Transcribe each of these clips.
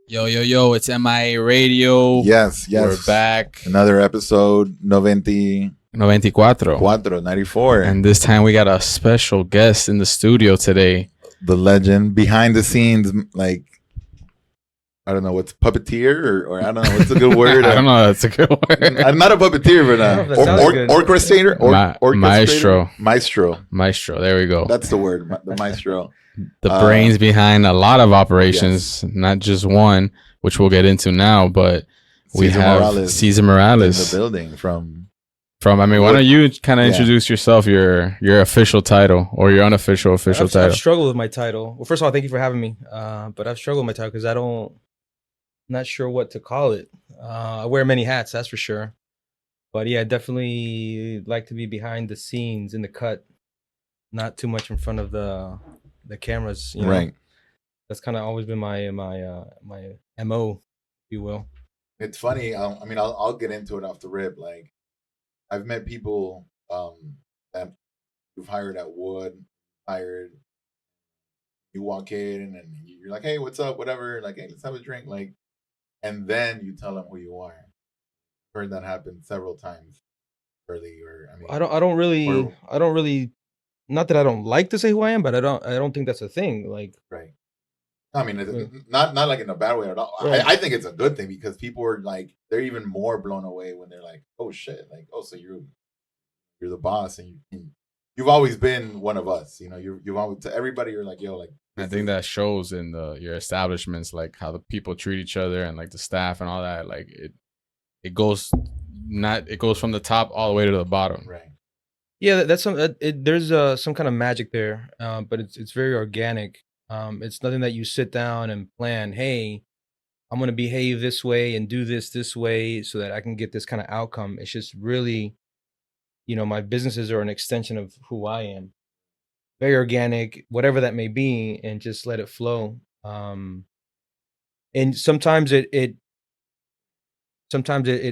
Yo, yo, yo, it's MIA Radio. Yes, We're yes. back. Another episode, 94. 94. And this time we got a special guest in the studio today. The legend behind the scenes, like, I don't know what's puppeteer or I don't know what's a good word. I don't know. That's a good word. I'm not a puppeteer, but orchestrator, Maestro. Maestro. There we go. That's the word, the maestro. The brains behind a lot of operations, not just one, which we'll get into now, but we have CESAR Morales in the building from. I mean, why don't you kind of introduce yourself, your official title or your unofficial title? I've struggled with my title. Well, first of all, thank you for having me. But I've struggled with my title because I'm not sure what to call it. I wear many hats, that's for sure. But yeah, definitely like to be behind the scenes in the cut, not too much in front of the cameras. You know? Right. That's kind of always been my MO, if you will. It's funny. I mean, I'll get into it off the rip. Like, I've met people that you've hired at Wood, you walk in and you're like, hey, what's up? Whatever. Like, hey, let's have a drink. Like, and then you tell them who you are. I've heard that happen several times early. Or I mean, I don't really. Not that I don't like to say who I am, but I don't think that's a thing. Like, right. I mean, not like in a bad way at all. Right. I think it's a good thing because people are like, they're even more blown away when they're like, oh shit, like, oh, so you're the boss and you've always been one of us. You know, you've always, to everybody, you're like, yo, like. I think that shows in your establishments, like how the people treat each other and like the staff and all that. Like it goes from the top all the way to the bottom. Right. Yeah, that's there's some kind of magic there, but it's very organic. It's nothing that you sit down and plan. Hey, I'm gonna behave this way and do this way so that I can get this kind of outcome. It's just really, my businesses are an extension of who I am. Very organic, whatever that may be, and just let it flow. And sometimes it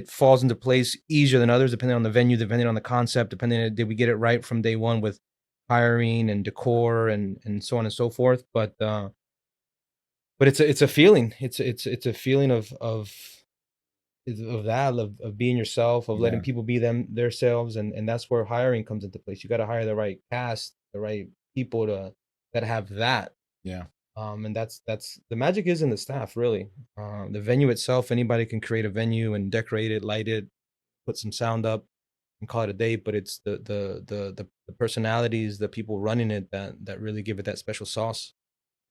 falls into place easier than others, depending on the venue, depending on the concept, did we get it right from day one with hiring and decor and so on and so forth. But it's a feeling. It's a feeling of being yourself, of letting people be themselves, and that's where hiring comes into place. You got to hire the right cast, the right people that have that. Yeah. And that's the magic is in the staff, really. The venue itself, anybody can create a venue and decorate it, light it, put some sound up, and call it a day. But it's the personalities, the people running it that really give it that special sauce.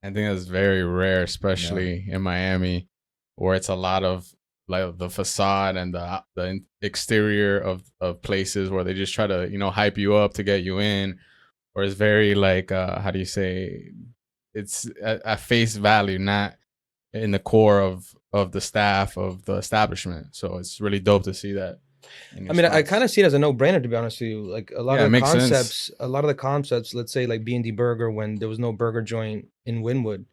I think that's very rare, especially in Miami, where it's a lot of like the facade and the exterior of places where they just try to hype you up to get you in, or it's very like how do you say, it's at face value, not in the core of the staff of the establishment. So it's really dope to see that. I mean, I kind of see it as a no-brainer, to be honest with you. Like a lot of the concepts, let's say like B&D Burger, when there was no burger joint in Wynwood,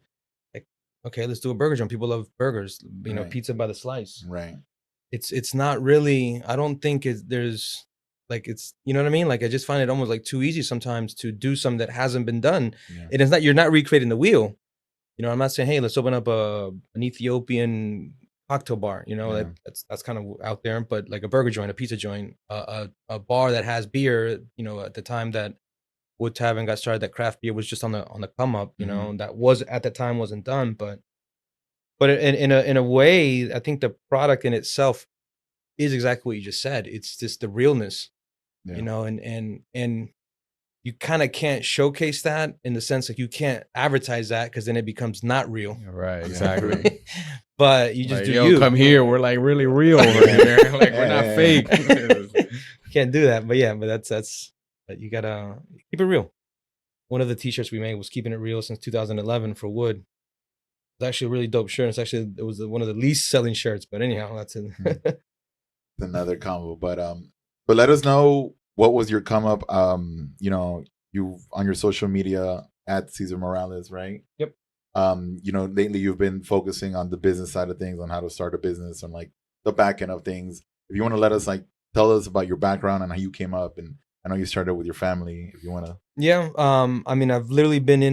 like, okay, let's do a burger joint. People love burgers, pizza by the slice. Right. It's not really, I don't think there's like, it's, you know what I mean? Like, I just find it almost like too easy sometimes to do something that hasn't been done. Yeah. It is not, you're not recreating the wheel. I'm not saying, hey, let's open up an Ethiopian cocktail bar, that's kind of out there, but like a burger joint, a pizza joint, a bar that has beer, at the time that WoodTavern got started, that craft beer was just on the come up, that was at the time wasn't done, but in a way, I think the product in itself is exactly what you just said. It's just the realness, and you kind of can't showcase that in the sense like you can't advertise that because then it becomes not real. Right, exactly. But you just like, come here. We're like really real over here. Like we're not fake. Can't do that. But that's you gotta keep it real. One of the t-shirts we made was keeping it real since 2011 for Wood. It's actually a really dope shirt. It was one of the least selling shirts. But anyhow, that's it. Another combo. But let us know. What was your come up? You on your social media at CESAR Morales, right? Yep. Lately you've been focusing on the business side of things, on how to start a business, and like the back end of things. If you want to let us tell us about your background and how you came up and I know you started with your family. If you want to. Yeah. I mean, I've literally been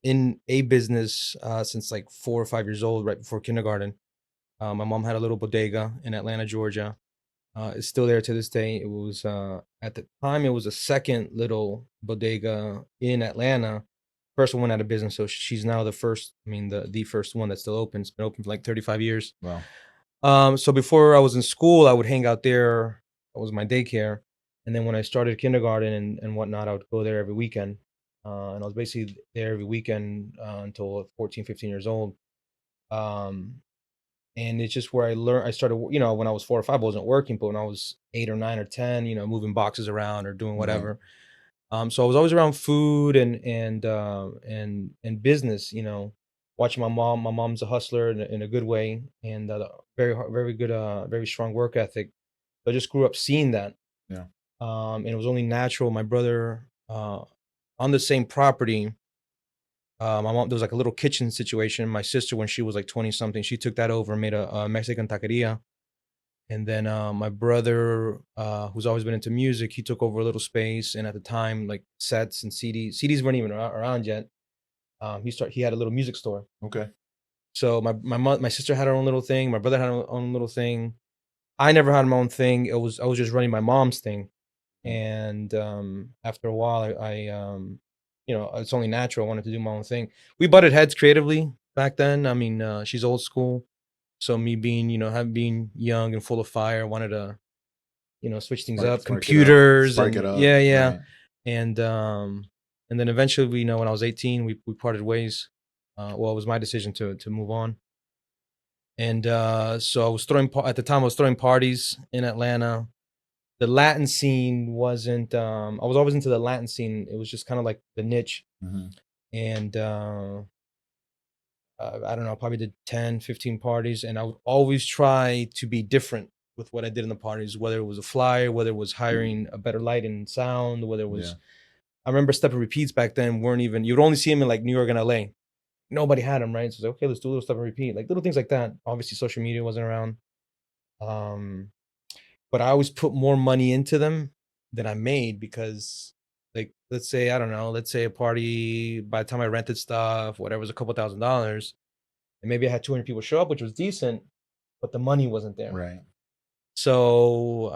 in a business since like 4 or 5 years old, right before kindergarten. My mom had a little bodega in Atlanta, Georgia. It's still there to this day. It was at the time it was a second little bodega in Atlanta. First one out of business, so she's now the first. I mean, the first one that's still open. It's been open for like 35 years. Wow. So before I was in school, I would hang out there. That was my daycare, and then when I started kindergarten and whatnot, I would go there every weekend. And I was basically there every weekend until 14, 15 years old. Um, and it's just where I learned. I started, when I was 4 or 5, I wasn't working, but when I was 8 or 9 or 10, moving boxes around or doing whatever. So I was always around food and business. Watching my mom. My mom's a hustler in a good way, and very good, very strong work ethic. So I just grew up seeing that. Yeah. And it was only natural. My brother, on the same property. My mom, there was like a little kitchen situation. My sister, when she was like 20 something, she took that over and made a Mexican taqueria. And then my brother, who's always been into music, he took over a little space. And at the time, like sets and CDs weren't even around yet. He had a little music store. Okay. So my sister had her own little thing. My brother had her own little thing. I never had my own thing. I was just running my mom's thing. And after a while, it's only natural. I wanted to do my own thing. We butted heads creatively back then. I mean, she's old school, so me being, being young and full of fire, wanted to, switch things up. Computers, spark it up. yeah. Right. And then eventually, when I was 18, we parted ways. Well, it was my decision to move on. And so I was at the time I was throwing parties in Atlanta. The Latin scene wasn't. I was always into the Latin scene. It was just kind of like the niche. And I don't know, probably did 10, 15 parties, and I would always try to be different with what I did in the parties, whether it was a flyer, whether it was hiring a better light and sound, whether it was. I remember step and repeats back then weren't even. You'd only see them in like New York and LA. Nobody had them, right? So it's like, okay, let's do a little step and repeat, like little things like that. Obviously, social media wasn't around. But I always put more money into them than I made because, like, let's say a party, by the time I rented stuff, whatever, was a couple $1,000s, and maybe I had 200 people show up, which was decent, but the money wasn't there. Right. So,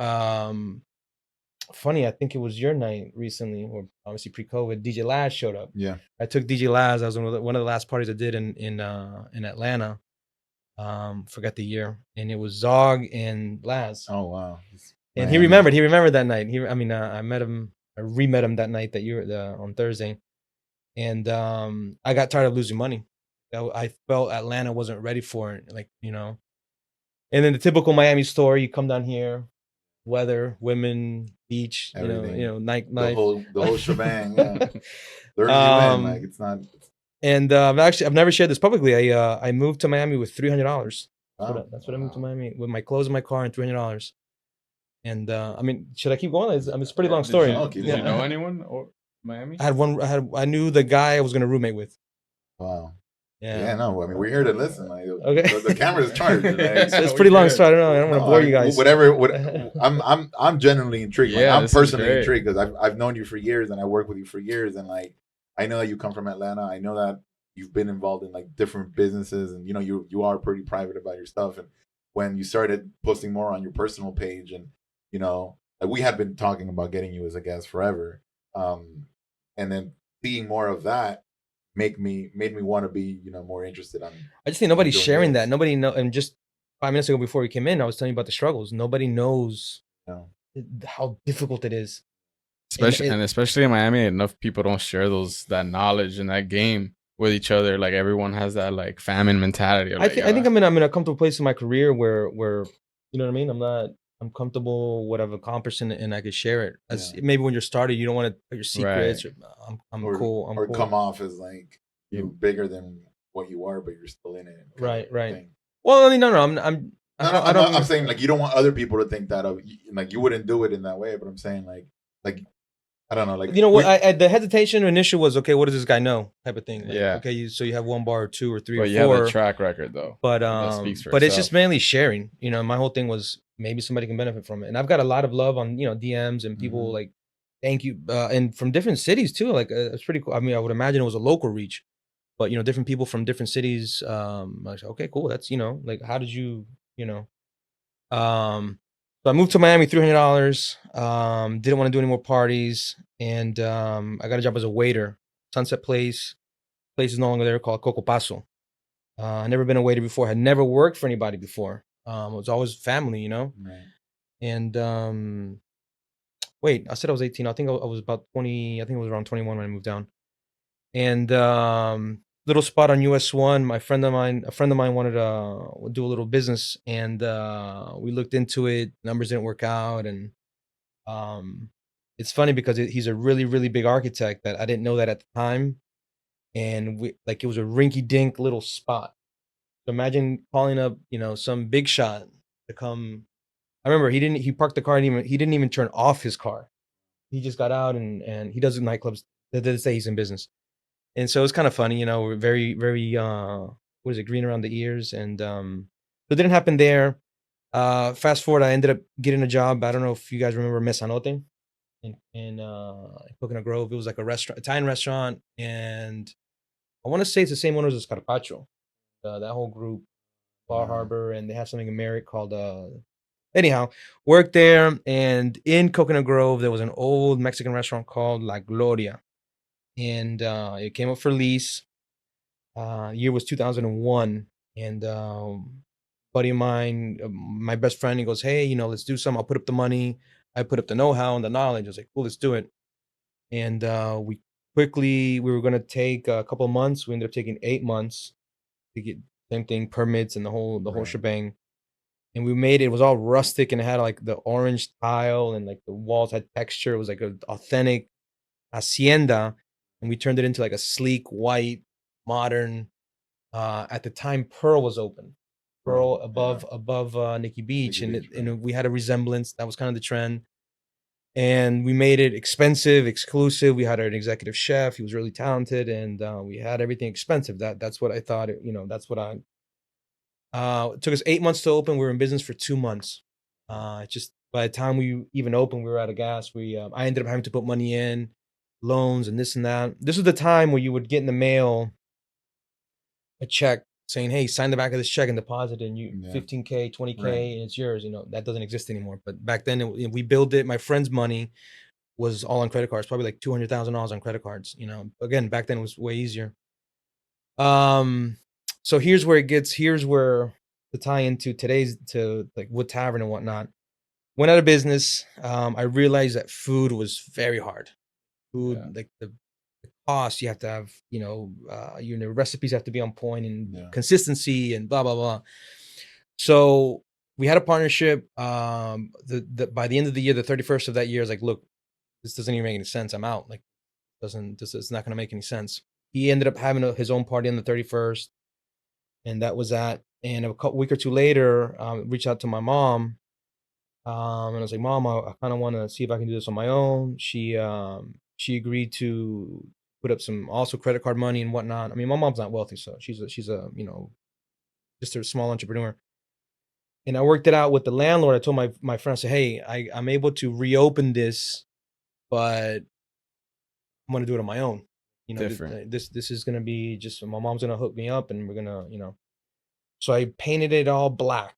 funny, I think it was your night recently, or obviously pre-COVID, DJ Laz showed up. Yeah. I took DJ Laz. That was one of the last parties I did in Atlanta. Forgot the year, and it was Zog and Laz. Oh wow! And he remembered that night. I met him. I re-met him that night that you were on Thursday, and I got tired of losing money. I felt Atlanta wasn't ready for it, And then the typical Miami story: you come down here, weather, women, beach, everything. Night, the whole shebang. Yeah. Learning you in, it's not. And I've never shared this publicly. I moved to Miami with $300. That's what I moved to Miami with, my clothes in my car and $300. And should I keep going? It's a pretty long story. Did you know anyone or Miami? I knew the guy I was gonna roommate with. Wow. Yeah. No. I mean, we're here to listen. Okay. The camera's charged. It's pretty long story. I don't want to bore you guys. I'm genuinely intrigued. Yeah, I'm personally intrigued because I've known you for years and I worked with you for years, and I know that you come from Atlanta. I know that you've been involved in different businesses, and you are pretty private about your stuff. And when you started posting more on your personal page, and we had been talking about getting you as a guest forever, and then seeing more of that made me want to be more interested. I just think nobody's sharing that. Nobody know. And just 5 minutes ago before we came in, I was telling you about the struggles. Nobody knows how difficult it is. Especially in Miami, enough people don't share that knowledge and that game with each other. Like everyone has that famine mentality. I think I'm in a comfortable place in my career where you know what I mean. I'm comfortable what I've accomplished and I could share it. Maybe when you're started, you don't want to put your secrets. Right. I'm cool. I'm cool. Or come off as you're bigger than what you are, but you're still in it. Right. Well, I mean, no. I'm saying you don't want other people to think that you wouldn't do it in that way. But I'm saying I don't know, the hesitation initial was, okay, what does this guy know, type of thing. Okay, so you have 1 bar or 2 or 3 or 4. You have a track record though. But it's just mainly sharing. My whole thing was maybe somebody can benefit from it, and I've got a lot of love on DMs and people Thank you. And from different cities too. Like it's pretty cool. I mean, I would imagine it was a local reach, but different people from different cities. I was like, okay, cool. That's like, how did you, you know? So I moved to Miami, $300. Didn't want to do any more parties, and I got a job as a waiter. Sunset Place is no longer there, called Coco Paso. I never been a waiter before. Had never worked for anybody before. It was always family. Right. And wait, I said I was 18. I think I was about 20. I think I was around 21 when I moved down. And little spot on US 1. A friend of mine wanted to do a little business, and we looked into it. Numbers didn't work out, and um, it's funny because he's a really, really big architect that I didn't know that at the time, and it was a rinky-dink little spot. So imagine calling up, some big shot to come. I remember he parked the car, and he didn't even turn off his car. He just got out, and he does nightclubs. That doesn't say he's in business. And so it's kind of funny, we're very, very, what is it, green around the ears. And so it didn't happen there. Fast forward, I ended up getting a job. I don't know if you guys remember Mesanote in Coconut Grove. It was like a restaurant, Italian restaurant. And I want to say it's the same owners as Carpaccio, that whole group, Bar Harbor, and they have something in Merritt called, anyhow, worked there. And in Coconut Grove, there was an old Mexican restaurant called La Gloria. And it came up for lease. Year was 2001, and buddy of mine, my best friend, he goes, "Hey, let's do something. I'll put up the money. I put up the know-how and the knowledge." I was like, "Cool, let's do it." And we were gonna take a couple of months. We ended up taking 8 months to get same thing, permits and the whole shebang. And we made it. It was all rustic, and it had like the orange tile, and like the walls had texture. It was like an authentic hacienda, and we turned it into like a sleek, white, modern. At the time, Pearl was open. Pearl above Nikki Beach, Nikki and Beach, right. and we had a resemblance. That was kind of the trend, and we made it expensive, exclusive. We had an executive chef. He was really talented, and we had everything expensive. That's what I thought. That's what I. It took us 8 months to open. We were in business for 2 months. Just by the time we even opened, we were out of gas. I ended up having to put money in, loans, and this and that. This was the time where you would get in the mail a check saying, "Hey, sign the back of this check and deposit it, and you 15K, 20K, Right. and it's yours." That doesn't exist anymore. But back then, we built it. My friend's money was all on credit cards, probably like $200,000 on credit cards. Again, back then it was way easier. So here's where the tie into today's to like WoodTavern and whatnot. Went out of business. I realized that food was very hard. Food, like the cost, you have to have, recipes have to be on point, and consistency, and blah blah blah. So we had a partnership. The by the end of the year, the 31st of that year, I was like, "Look, this doesn't even make any sense. I'm out. Like, it's not going to make any sense." He ended up having his own party on the 31st, and that was that. And week or two later, reached out to my mom, and I was like, "Mom, I kind of want to see if I can do this on my own." She agreed to put up some also credit card money and whatnot. I mean, my mom's not wealthy, so she's a just a small entrepreneur. And I worked it out with the landlord. I told my friend, I said, "Hey, I'm able to reopen this, but I'm gonna do it on my own. Different. This is gonna be just my mom's gonna hook me up, and we're gonna. So I painted it all black,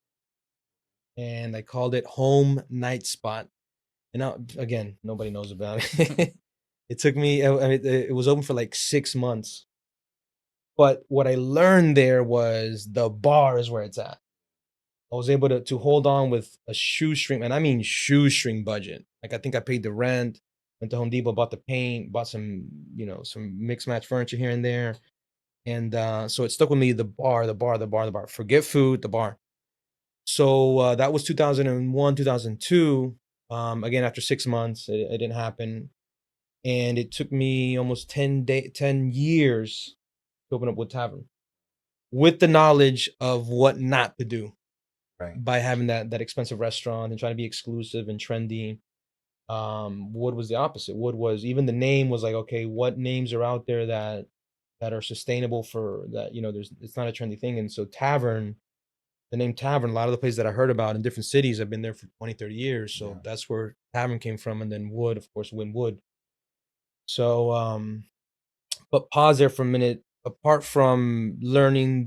and I called it Home Night Spot. And now, again, nobody knows about it. It took me. I mean, it was open for like 6 months. But what I learned there was the bar is where it's at. I was able to hold on with a shoestring, and I mean shoestring budget. Like, I think I paid the rent, went to Home Depot, bought the paint, bought some mix match furniture here and there. And so it stuck with me, the bar, the bar, the bar, the bar. Forget food, the bar. So that was 2001, 2002. Again, after 6 months, it didn't happen. And it took me almost 10 years to open up WoodTavern, with the knowledge of what not to do, Right. by having that expensive restaurant and trying to be exclusive and trendy. Wood was the opposite. Wood was, even the name was like, okay, what names are out there that are sustainable for that? There's, it's not a trendy thing. And so Tavern the name Tavern, a lot of the places that I heard about in different cities, I've been there for 20, 30 years. So Yeah. that's where Tavern came from. And then Wood, of course, Wood. So, but pause there for a minute. Apart from learning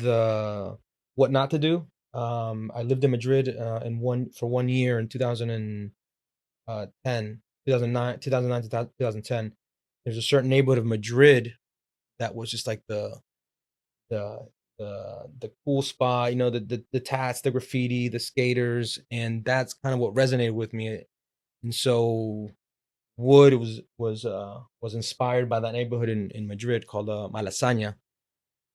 what not to do, I lived in Madrid for 1 year in 2009 to 2010. There's a certain neighborhood of Madrid that was just like the the cool spot, the tats, the graffiti, the skaters, and that's kind of what resonated with me. And so Wood was inspired by that neighborhood in Madrid called Malasaña.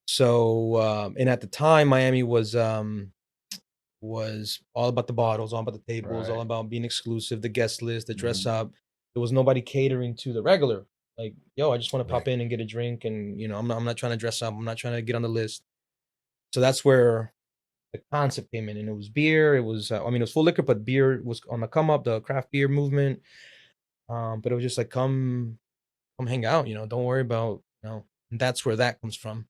So and at the time Miami was all about the bottles, all about the tables, all Right. about being exclusive, the guest list, the dress Mhm. up. There was nobody catering to the regular. Like, yo, I just want to pop Right. in and get a drink, and I'm not trying to dress up. I'm not trying to get on the list. So that's where the concept came in, and it was beer. It was, it was full liquor, but beer was on the come up. The craft beer movement, but it was just like come hang out. Don't worry about And that's where that comes from.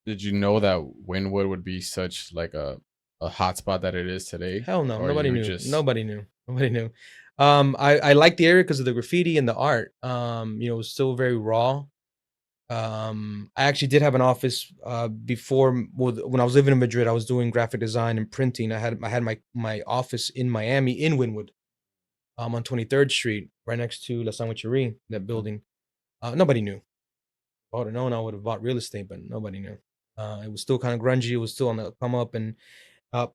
Did you know that Wynwood would be such like a hot spot that it is today? Hell no, Or nobody you were knew. just Nobody knew. Nobody knew. I liked the area because of the graffiti and the art. It was still very raw. I actually did have an office before. When I was living in Madrid, I was doing graphic design and printing. I had my office in Miami in Wynwood, on 23rd Street, right next to La Sandwicherie, that building. Nobody knew. If I would have known, I would have bought real estate, but nobody knew. It was still kind of grungy. It was still on the come up. And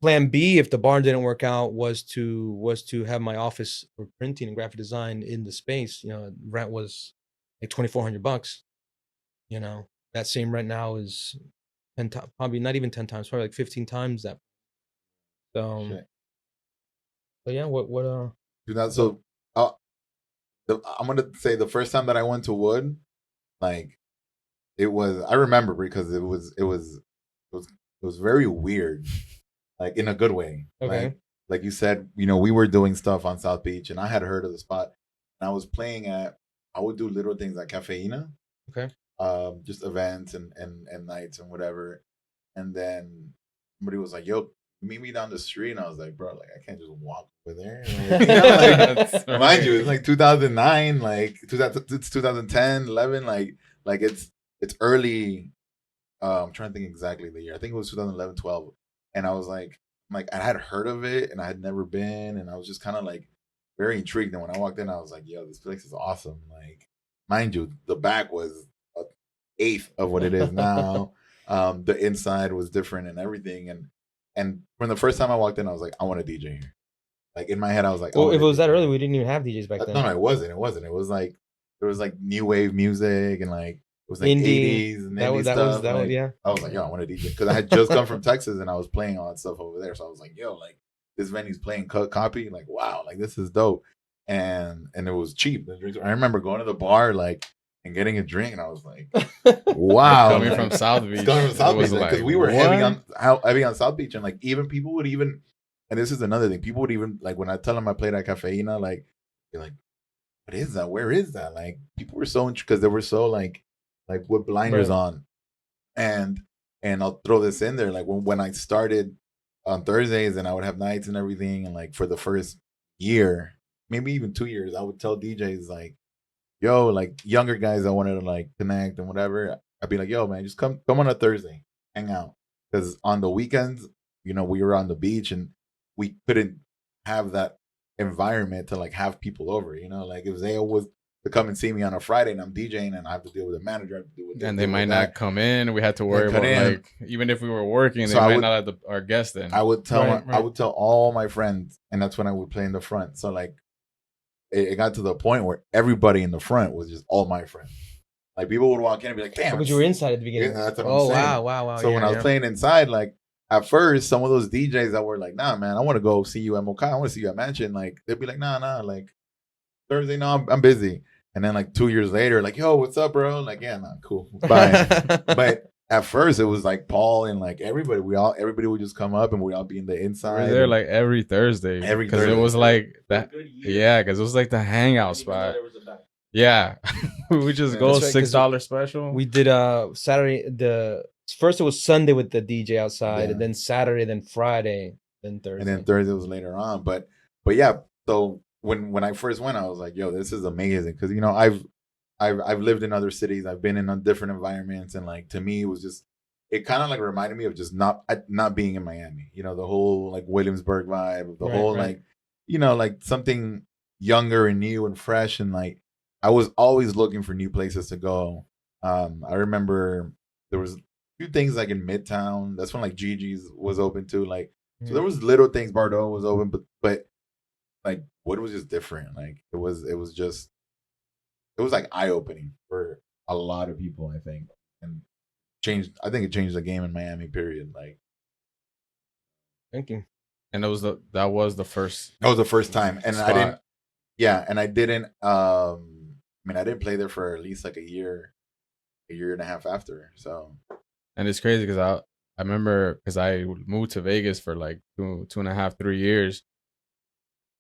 plan B, if the barn didn't work out, was to have my office for printing and graphic design in the space. Rent was like $2,400. That same rent now is 10 times, probably not even 10 times, probably like 15 times that. So, Shit. but yeah, Dude, so uh, I'm gonna say the first time that I went to Wood, like it was. I remember because it was very weird, like in a good way. okay, Like you said, we were doing stuff on South Beach, and I had heard of the spot, and I was playing at. I would do little things like Cafeína, okay. just events and nights and whatever. And then somebody was like, "Yo, meet me down the street," and I was like, "Bro, like I can't just walk over there." That's Mind you, right. it's like 2009, like it's 2010, 11, like it's early. I'm trying to think exactly the year. I think it was 2011, 12, and I was like I had heard of it and I had never been, and I was just kind of like very intrigued. And when I walked in, I was like, "Yo, this place is awesome!" Like, mind you, the back was a eighth of what it is now. The inside was different and everything, and from the first time I walked in, I was like, "I want to DJ here." Like in my head, I was like, "I Well, want if to it was DJ that early, here." we didn't even have DJs back No, then. no, it wasn't. It wasn't. It was like there was like new wave music and like it was like Indie. 80s and That indie was that stuff. was that was Like yeah. I was like, yo, I want to DJ because I had just come from Texas and I was playing all that stuff over there. So I was like, yo, like this venue's playing copy. Like wow, like this is dope. And it was cheap. The drinks. I remember going to the bar like and getting a drink, and I was like, wow, Coming like, from South Beach, coming from South it Beach was because like, we were heavy what? on South Beach, and like even people would even, and this is another thing, people would even like when I tell them I played at Cafeína, like they're like, what is that? Where is that? Like people were so because they were so like with blinders Right. on, and I'll throw this in there like when I started on Thursdays and I would have nights and everything, and like for the first year, maybe even 2 years, I would tell DJs like, yo, like younger guys that wanted to like connect and whatever, I'd be like, yo, man, just come on a Thursday, hang out, because on the weekends, we were on the beach and we couldn't have that environment to like have people over. Like if Zaya was to come and see me on a Friday and I'm DJing and I have to deal with a manager, I have to deal with this, And they deal might with not that. come in. We had to They worry cut about in. like even if we were working, So they I might would- not let our guests in. I would tell Right, I would tell all my friends, and that's when I would play in the front. So like it got to the point where everybody in the front was just all my friends. Like people would walk in and be like, "Damn!" But you were inside at the beginning. Yeah, that's what I'm Oh saying. wow. So when I was playing inside, like at first, some of those DJs that were like, "Nah, man, I want to go see you at Mokai. I want to see you at Mansion." Like they'd be like, "Nah, like Thursday, no, I'm busy." And then like 2 years later, like, "Yo, what's up, bro?" Like, "Yeah, nah, cool, bye." But at first, it was like Paul and like everybody. Everybody would just come up and we'd all be in the We inside. were there like every Thursday. Every because it Thursday. was like that. For a good year. Yeah, because it was like the hangout Didn't even know spot. there was a back. Yeah, we just Yeah, go that's right, 'cause $6 special. We did Saturday. The first it was Sunday with the DJ outside, Yeah. and then Saturday, then Friday. Then Thursday. And then Thursday was later on. But yeah, so when I first went, I was like, yo, this is amazing. Because, you know, I've lived in other cities. I've been in different environments. And like, to me, it was just, it kind of like reminded me of just not being in Miami. You know, the whole like Williamsburg vibe, the whole like, you know, like something younger and new and fresh. And like, I was always looking for new places to go. I remember there was a few things like in Midtown. That's when like Gigi's was open too. Like, so there was little things. Bardot was open, but like Wood was just different. Like it was like eye opening for a lot of people, I think, and I think it changed the game in Miami. Period. Like, thank you. And that was the first. That was the first time, and spot. I didn't. Yeah, and I didn't. I mean, I didn't play there for at least like a year and a half after. So, and it's crazy because I remember because I moved to Vegas for like 2.5, 3 years.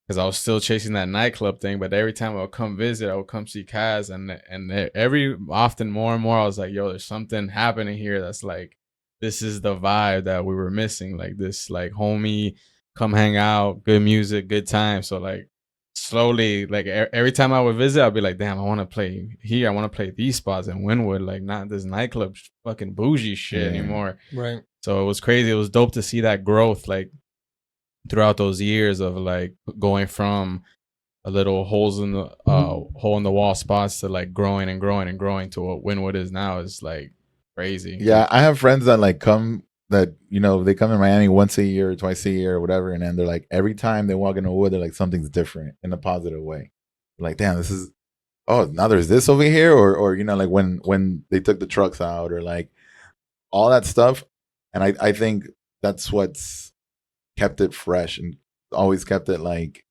Because I was still chasing that nightclub thing, but every time I would come visit, I would come see Kaz, and every often more and more, I was like, "Yo, there's something happening here that's like, this is the vibe that we were missing. Like this, like homie, come hang out, good music, good time." So like, slowly, like every time I would visit, I'd be like, "Damn, I want to play here. I want to play these spots in Wynwood, like not this nightclub fucking bougie shit anymore." Right. So it was crazy. It was dope to see that growth, like throughout those years of like going from a little hole in the wall spots to like growing and growing and growing to what Wynwood is now is like crazy. yeah, Like, I have friends that like come that, you know, they come to Miami once a year or twice a year or whatever, and then they're like, every time they walk into Wood, they're like, something's different in a positive way. They're like, damn, this is, oh, now there's this over here, or you know, like when they took the trucks out, or like all that stuff. And I think that's what's kept it fresh and always kept it like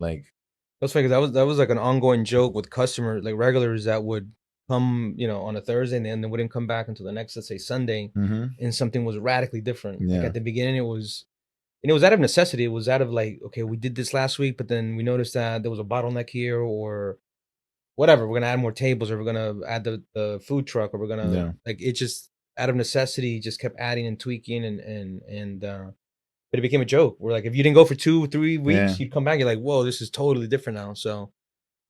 That's funny because that was like an ongoing joke with customers, like regulars that would come, you know, on a Thursday and then they wouldn't come back until the next, let's say Sunday, and something was radically different. Like Yeah. at the beginning, it was, and it was out of necessity. It was out of like, okay, we did this last week, but then we noticed that there was a bottleneck here, or whatever. We're gonna add more tables, or we're gonna add the food truck, or we're gonna Yeah. like it just out of necessity just kept adding and tweaking and but it became a joke. We're like, if you didn't go for 2-3 weeks, Yeah. you'd come back. You're like, whoa, this is totally different now. So,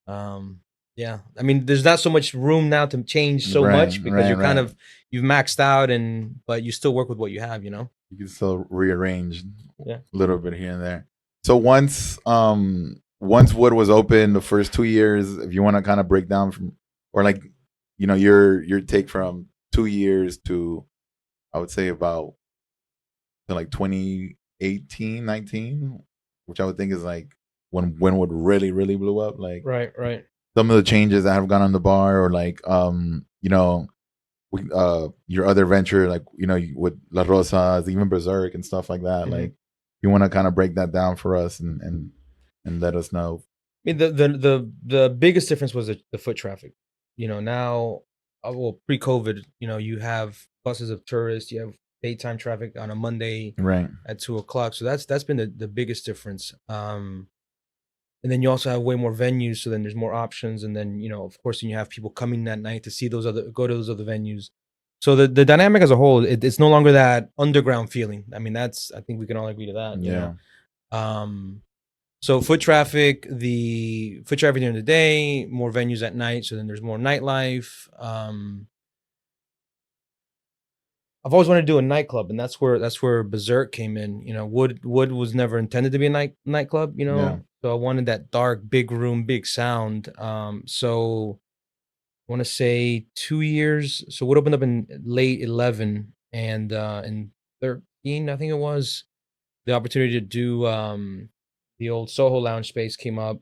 yeah. I mean, there's not so much room now to change so much because you're kind of you've maxed out, but you still work with what you have. You know, you can still rearrange Yeah. a little bit here and there. So once Wood was open the first 2 years, if you want to kind of break down from, or like, you know, your take from 2 years to, I would say about to like 2018, 19, which I would think is like when Wynwood really, really blew up. Like right. some of the changes that have gone on the bar, or like you know, your other venture, like, you know, with La Rosas, even Berserk and stuff like that. Like, you want to kind of break that down for us and let us know. I mean, the biggest difference was the foot traffic. You know, now, well, pre-COVID, you know, you have buses of tourists, you have daytime traffic on a Monday Right. at 2 o'clock. So that's been the biggest difference. And then you also have way more venues, so then there's more options, and then, you know, of course, then you have people coming that night to see go to those other venues. So the dynamic as a whole, it's no longer that underground feeling. I mean, I think we can all agree to that. You know? So foot traffic during the day, more venues at night, so then there's more nightlife. I've always wanted to do a nightclub, and that's where Berserk came in. You know, Wood was never intended to be a nightclub, you know. Yeah. So I wanted that dark, big room, big sound. So I want to say 2 years. So Wood opened up in late 11, and in 13, I think it was, the opportunity to do the old Soho Lounge space came up,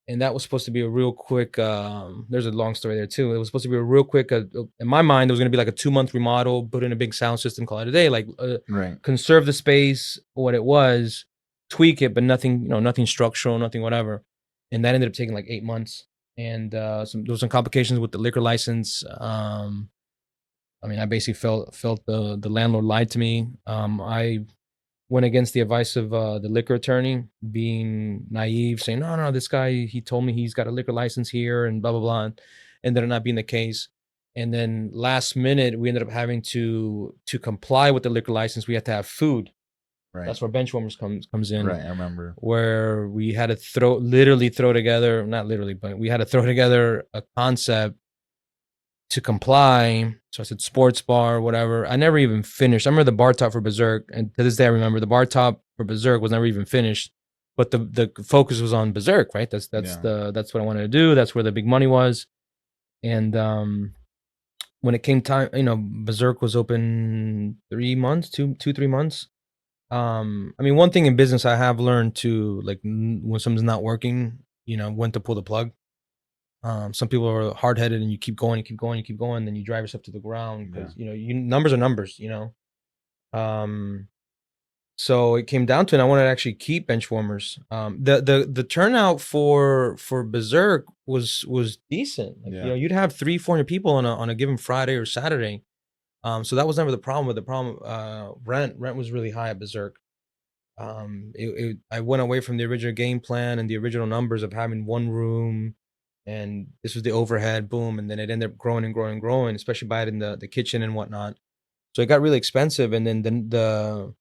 and that was supposed to be a real quick. There's a long story there too. It was supposed to be a real quick. In my mind, it was going to be like a 2-month remodel, put in a big sound system, call it a day. Like Right. conserve the space, what it was, tweak it, but nothing, you know, nothing structural, nothing whatever. And that ended up taking like 8 months, and there was some complications with the liquor license. I mean, I basically felt the landlord lied to me. I went against the advice of the liquor attorney, being naive, saying, no, this guy, he told me he's got a liquor license here and blah, blah, blah. And ended up not being the case. And then last minute, we ended up having to comply with the liquor license. We had to have food. Right. That's where Benchwarmers comes in. Right, I remember. Where we had to literally throw together, not literally, but we had to throw together a concept to comply. So I said sports bar, whatever. I never even finished. I remember the bar top for Berserk, and to this day I remember the bar top for Berserk was never even finished. But the focus was on Berserk, right? That's what I wanted to do. That's where the big money was. And when it came time, Berserk was open 3 months, 3 months. I mean, one thing in business I have learned to, like, when something's not working, when to pull the plug. Some people are hard headed and you keep going, then you drive yourself to the ground because numbers are numbers, So it came down to it. I wanted to actually keep Benchwarmers. The turnout for Berserk was decent. Like, you'd have 300-400 people on a given Friday or Saturday. So that was never the problem. With the problem, rent was really high at Berserk. I went away from the original game plan and the original numbers of having one room, and this was the overhead, boom, and then it ended up growing and growing and growing, especially by it in the kitchen and whatnot. So it got really expensive, and then the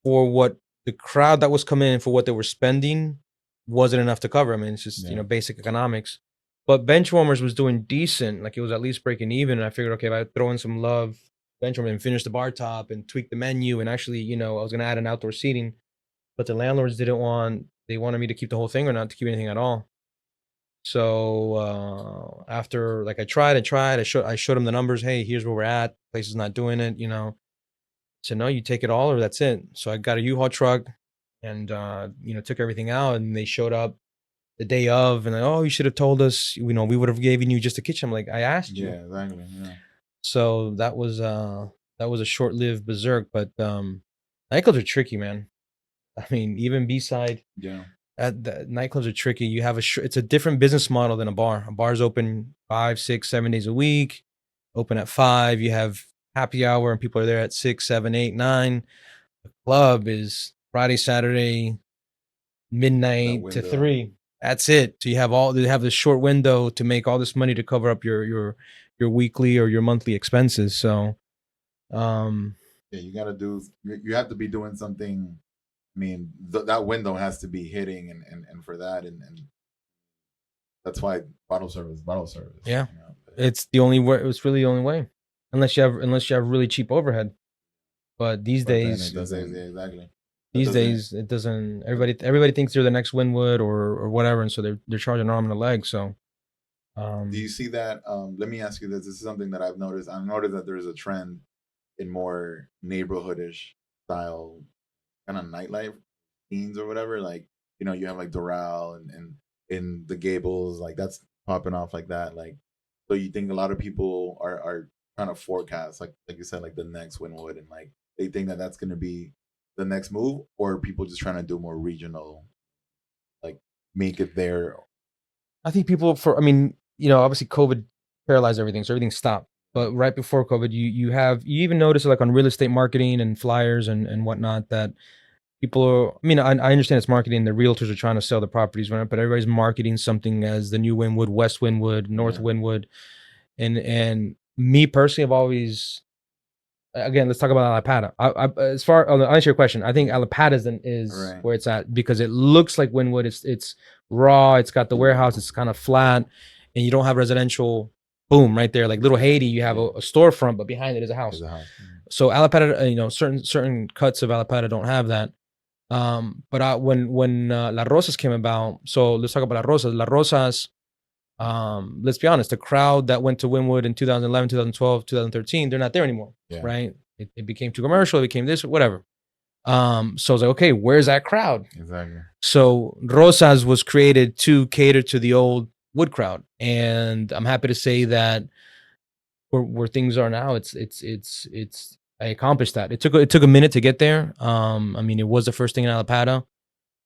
for what the crowd that was coming in, for what they were spending, wasn't enough to cover. I mean, it's just basic economics. But Benchwarmers was doing decent, like it was at least breaking even. And I figured, okay, if I throw in some love, Benchwarmers, and finish the bar top and tweak the menu, and actually, I was gonna add an outdoor seating, but the landlords didn't want. They wanted me to keep the whole thing or not to keep anything at all. So after, like, I tried, I showed them the numbers. Hey, here's where we're at. Place is not doing it. Said, no, you take it all or that's it. So I got a U-Haul truck and took everything out, and they showed up the day of, and oh, you should have told us. We would have given you just a kitchen. I'm like, I asked you. Yeah, exactly. Yeah. So that was a short-lived Berserk, but nightclubs are tricky, man. I mean, even B-side. Yeah. The nightclubs are tricky. You have it's a different business model than a bar. A bar's open 5, 6, 7 days a week. Open at 5. You have happy hour and people are there at 6, 7, 8, 9. The club is Friday, Saturday, midnight to 3. That's it. So you have this short window to make all this money to cover up your weekly or your monthly expenses. So you have to be doing something. I mean, that window has to be hitting, and for that, and that's why bottle service. Yeah, it's the only way. It's really the only way, unless you have really cheap overhead. But these days, exactly. These days, it doesn't. Everybody thinks they're the next Winwood or whatever, and so they're charging an arm and a leg. So, do you see that? Let me ask you this. This is something that I've noticed. I've noticed that there's a trend in more neighborhoodish style kind of nightlife scenes or whatever. Like, you have like Doral and in the Gables, like that's popping off like that. Like, so you think a lot of people are trying to forecast, like you said, like the next Winwood, and like they think that that's going to be the next move, or people just trying to do more regional, like make it there? I think people obviously COVID paralyzed everything, so everything stopped. But right before COVID, you even notice, like, on real estate marketing and flyers and whatnot, that people are. I mean, I understand it's marketing. The realtors are trying to sell the properties, but everybody's marketing something as the new Winwood, West Winwood, North Winwood, and me personally, I've always. Again, let's talk about Alapata. I'll answer your question. I think Alapata is right where it's at, because it looks like Winwood. It's raw. It's got the warehouse. It's kind of flat, and you don't have residential. Boom, right there, like Little Haiti. You have a storefront, but behind it is a house. So Alapata, certain cuts of Alapata don't have that. But when La Rosas came about, so let's talk about La Rosas. La Rosas. Let's be honest, the crowd that went to Winwood in 2011, 2012, 2013, they're not there anymore, right? It became too commercial, it became this, whatever. So I was like, okay, where's that crowd? Exactly. So Rosas was created to cater to the old Wood crowd, and I'm happy to say that where things are now, it's I accomplished that. It took a minute to get there. I mean, it was the first thing in Alapata,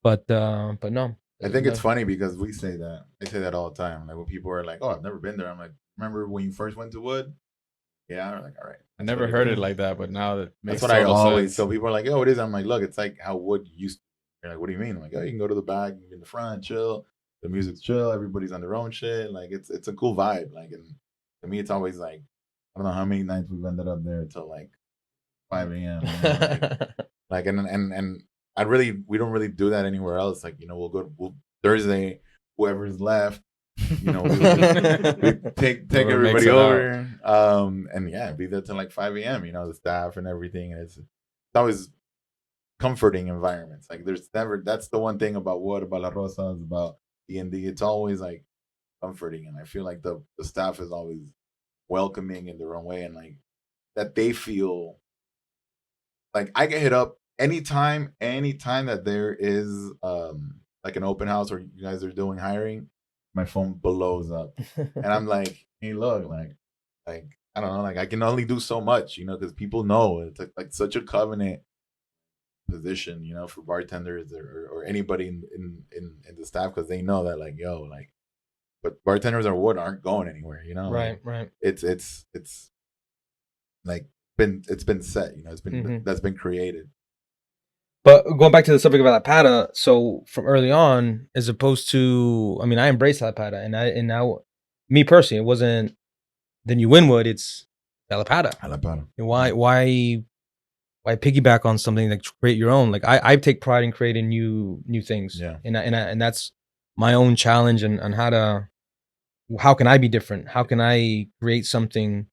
but no. I think it's funny because I say that all the time. Like, when people are like, "Oh, I've never been there," I'm like, "Remember when you first went to Wood?" Yeah, I'm like, all right. I never heard it like that, but now that makes that's what I always. Sense. So people are like, "Oh, it is." I'm like, "Look, it's like how Wood used to." They're like, "What do you mean?" I'm like, "Oh, you can go to the back, in the front, chill. The music's chill. Everybody's on their own shit. Like, it's a cool vibe. Like, and to me, it's always like, I don't know how many nights we've ended up there till like 5 a.m. Like and we don't really do that anywhere else. Like, we'll Thursday, whoever's left, we take Whoever makes everybody it out. over, and yeah, be there till like 5 a.m. The staff and everything, and it's always comforting environments. Like, there's never that's the one thing about La Rosas, about D&D. It's always like comforting, and I feel like the staff is always welcoming in their own way, and like that they feel like I get hit up anytime that there is like an open house or you guys are doing hiring, my phone blows up. And I'm like, hey, look, like I don't know, like I can only do so much, because people know it's like such a covenant position, for bartenders or anybody in the staff, because they know that, like, yo, like, but bartenders or what aren't going anywhere, Right, like, right. it's like it's been set, it's been that's been created. But going back to the subject about La Pata, so from early on, as opposed to, I mean, I embraced La Pata, and now, me personally, it wasn't the new Winwood, it's La Pata. La Pata. And why piggyback on something, like create your own? Like, I take pride in creating new things. Yeah. And that's my own challenge, and on how can I be different? How can I create something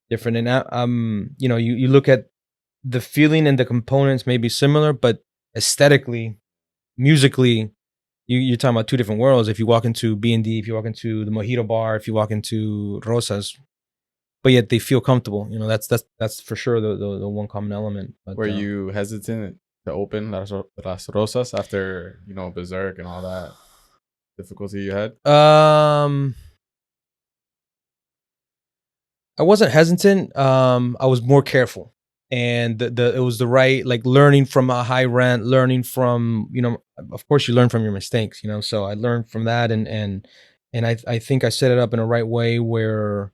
different? And you look at the feeling and the components may be similar, but aesthetically, musically, you're talking about two different worlds. If you walk into B&D, if you walk into the Mojito Bar, if you walk into Rosas, but yet they feel comfortable. That's for sure the one common element. But, were you hesitant to open Las Rosas after Berserk and all that difficulty you had? I wasn't hesitant. I was more careful, and it was the right, like, learning from a high rent, learning from, of course you learn from your mistakes, So I learned from that, and I think I set it up in a right way where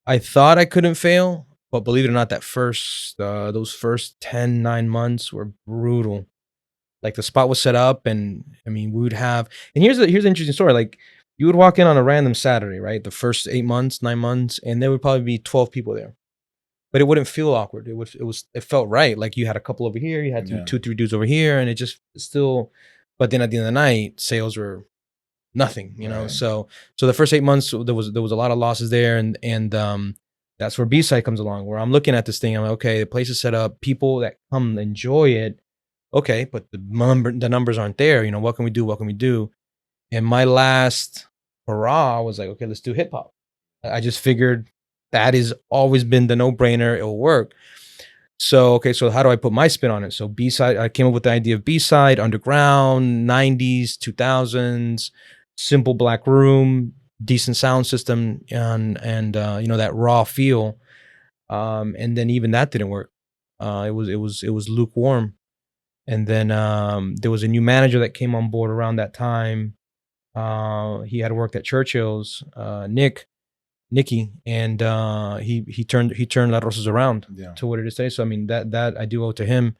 I thought I couldn't fail, but believe it or not, those first 9 months were brutal. Like, the spot was set up, and I mean, we would have, and here's an interesting story. Like, you would walk in on a random Saturday, right? The first 8 months, 9 months, and there would probably be 12 people there, but it wouldn't feel awkward. It felt right. Like, you had a couple over here, you had two, 3 dudes over here, and it just still. But then at the end of the night, sales were nothing, Right. So the first 8 months, there was a lot of losses there, and that's where B-side comes along, where I'm looking at this thing. I'm like, okay, the place is set up, people that come enjoy it. Okay, but the numbers aren't there. What can we do? What can we do? And my last hurrah was like, okay, let's do hip hop. I just figured that has always been the no brainer. It will work. So, okay, so how do I put my spin on it? So B-side, I came up with the idea of B-side, underground, 90s, 2000s, simple black room, decent sound system, and that raw feel. And then even that didn't work. It was lukewarm. And then there was a new manager that came on board around that time. He had worked at Churchill's, Nicky, and he turned La Rosas around to what it is today. So I mean, that I do owe to him.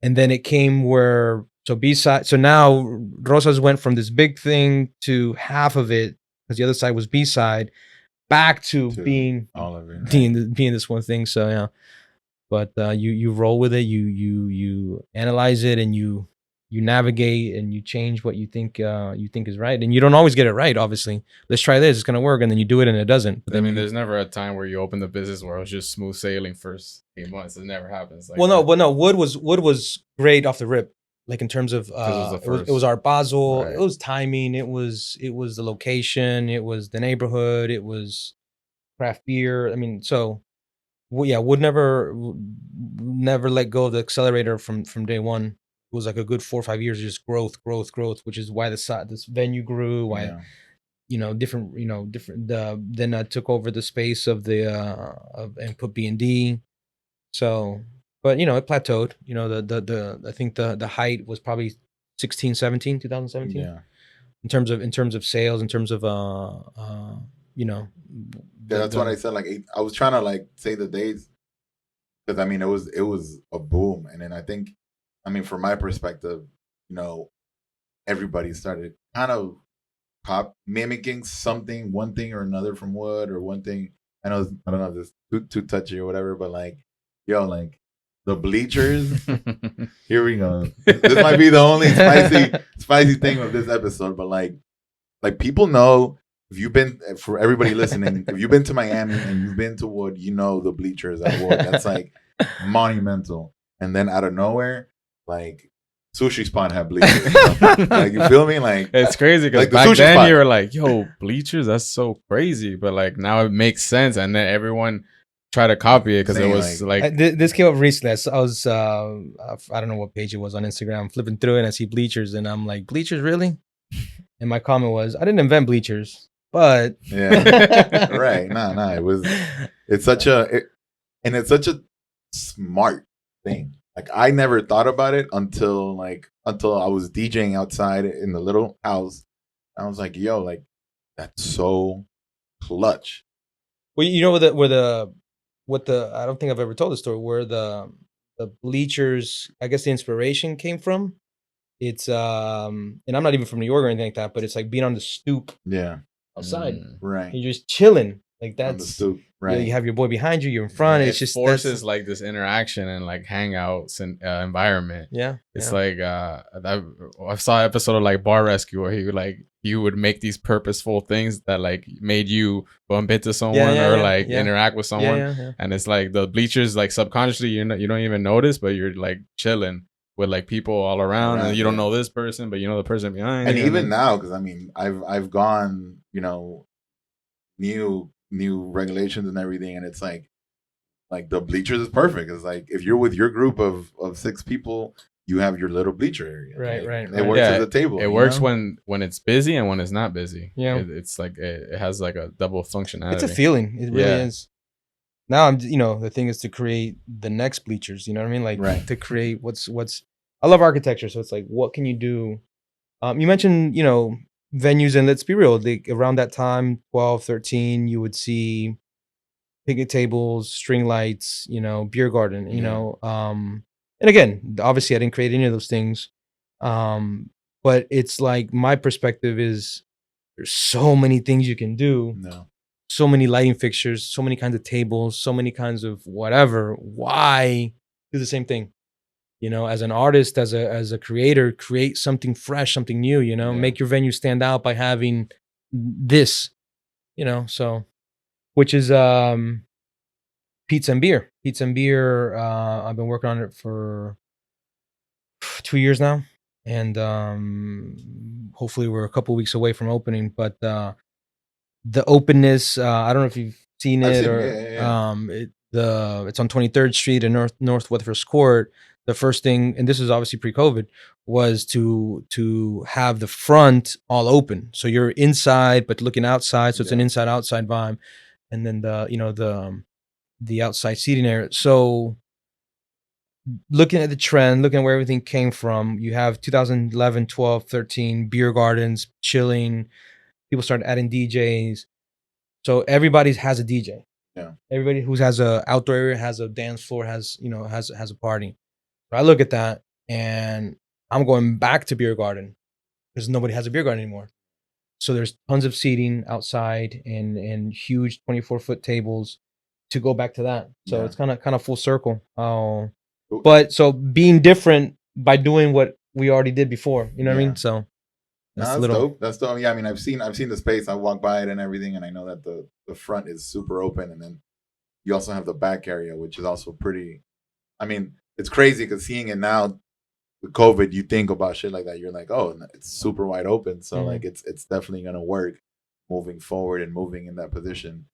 And then it came where, so B-side, so now Rosas went from this big thing to half of it, because the other side was B-side, back to being all of it, right? being this one thing. So yeah. But you roll with it, you analyze it, and you navigate, and you change what you think is right, and you don't always get it right. Obviously, let's try this; it's gonna work, and then you do it, and it doesn't. But I mean, there's never a time where you open the business where it was just smooth sailing first 8 months. It never happens. Like no. Wood was great off the rip, like in terms of it was Art Basel. Right. It was timing. It was the location. It was the neighborhood. It was craft beer. I mean, so. Well, yeah, would never let go of the accelerator from day one. It was like a good 4 or 5 years of just growth, which is why this venue grew. Why different. Then I took over the space of and put B&D. So, but it plateaued. I think the height was probably 2017. Yeah. In terms of sales, in terms of that's what I said. Like, I was trying to like say the dates, because I mean it was a boom, and then I think, I mean, from my perspective, everybody started kind of mimicking something, one thing or another from Wood, or one thing. I don't know if this too touchy or whatever, but like, yo, like the bleachers. Here we go. This might be the only spicy thing of this episode, but like people know, if you've been, for everybody listening, if you've been to Miami and you've been to Wood, you know the bleachers at Wood. That's like monumental. And then out of nowhere, like sushi spot have bleachers. Like, you feel me? Like, it's crazy because like the back sushi then spot. you were like, "Yo, bleachers, that's so crazy," but like now it makes sense, and then everyone try to copy it because it was like this came up recently. I was I don't know what page it was on Instagram. I'm flipping through it and I see bleachers, and I'm like, bleachers, really? And my comment was, I didn't invent bleachers, but yeah, right. Nah. It's such a smart thing. Like, I never thought about it until I was DJing outside in the little house. I was like, yo, like, that's so clutch. Well, you know what the I don't think I've ever told the story where the bleachers, I guess the inspiration came from. It's and I'm not even from New York or anything like that, but it's like being on the stoop outside. Right. You're just chilling. Like, that's on the stoop, right? You have your boy behind you, you're in front. It's just forces like this interaction and like hangouts and environment. Yeah. It's like I saw an episode of like Bar Rescue where he would make these purposeful things that like made you bump into someone or interact with someone. And it's like the bleachers, like subconsciously you don't even notice, but you're like chilling with like people all around, and you don't know this person, but you know the person behind. And even now, because I mean, I've gone, new regulations and everything, and it's like the bleachers is perfect. It's like if you're with your group of 6 people, you have your little bleacher area. Right. It works as a table. It works when it's busy and when it's not busy. Yeah, it's like it has like a double functionality. It's a feeling. It really is. Now I'm, the thing is to create the next bleachers. You know what I mean? Like to create what's. I love architecture, so it's like, what can you do? You mentioned, venues, and let's be real, around that time, 12, 13, you would see picnic tables, string lights, beer garden, and again, obviously I didn't create any of those things. But it's like, my perspective is there's so many things you can do. No. So many lighting fixtures, so many kinds of tables, so many kinds of whatever. Why do the same thing? As an artist, as a creator, create something fresh, something new, make your venue stand out by having this, so, which is pizza and beer. I've been working on it for 2 years now, and hopefully we're a couple weeks away from opening, but the openness, I don't know if you've seen it it's on 23rd Street and North Weatherford Court. The first thing, and this is obviously pre-COVID, was to have the front all open, so you're inside but looking outside, so it's an inside-outside vibe, and then the outside seating area. So looking at the trend, looking at where everything came from, you have 2011, 12, 13 beer gardens, chilling. People started adding DJs, so everybody has a DJ. Yeah, everybody who has a outdoor area has a dance floor, has a party. I look at that and I'm going back to beer garden because nobody has a beer garden anymore. So there's tons of seating outside and huge 24-foot tables to go back to that. So it's kind of full circle. But so being different by doing what we already did before, you know what I mean? So that's dope. That's dope. Yeah, I mean, I've seen the space. I walk by it and everything, and I know that the front is super open, and then you also have the back area, which is also pretty. I mean, it's crazy because seeing it now with COVID, you think about shit like that. You're like, oh, it's super wide open. So like, it's definitely gonna work moving forward and moving in that position.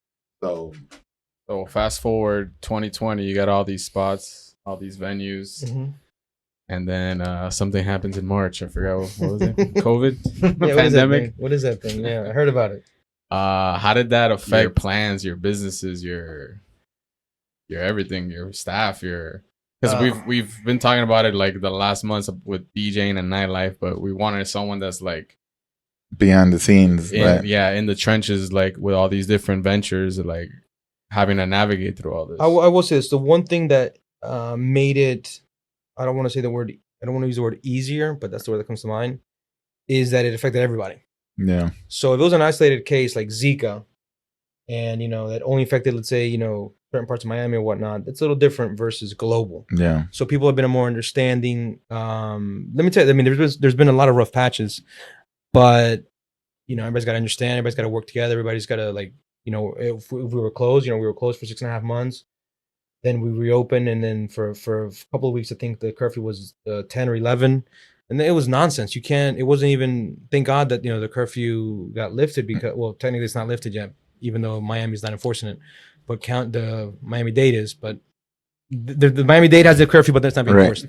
So fast forward 2020, you got all these spots, all these venues, and then something happens in March. I forgot what was it? COVID, pandemic. What is that thing? Yeah, I heard about it. How did that affect plans, your businesses, your everything, your staff, because we've been talking about it like the last months with DJing and nightlife, but we wanted someone that's like behind the scenes, in the trenches, like with all these different ventures, like having to navigate through all this. I will say this: the one thing that made it, I don't want to use the word easier, but that's the word that comes to mind, is that it affected everybody. Yeah. So if it was an isolated case like Zika, and that only affected, let's say, certain parts of Miami or whatnot. It's a little different versus global. Yeah. So people have been more understanding. Let me tell you, I mean, there's been a lot of rough patches, but everybody's got to understand. Everybody's got to work together. Everybody's got to, like, if we were closed, we were closed for 6.5 months. Then we reopened, and then for a couple of weeks, I think the curfew was 10 or 11, and it was nonsense. It wasn't even. Thank God that the curfew got lifted, because, well, technically it's not lifted yet, even though Miami's not enforcing it, but the Miami-Dade is. But the Miami-Dade has a curfew, but that's not being enforced.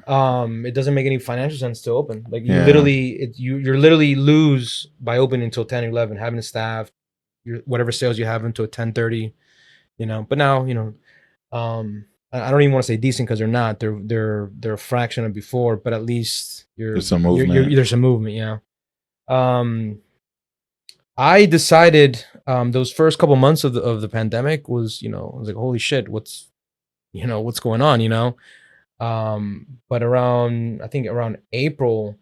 It doesn't make any financial sense to open. Like, you literally, you're literally lose by opening until 10 or 11, having a staff, whatever sales you have until 10:30. But now I don't even want to say decent, because they're not. They're a fraction of before, but at least there's some movement. There's some movement, yeah. I decided those first couple months of the pandemic was, I was like, holy shit, what's going on, but I think around April,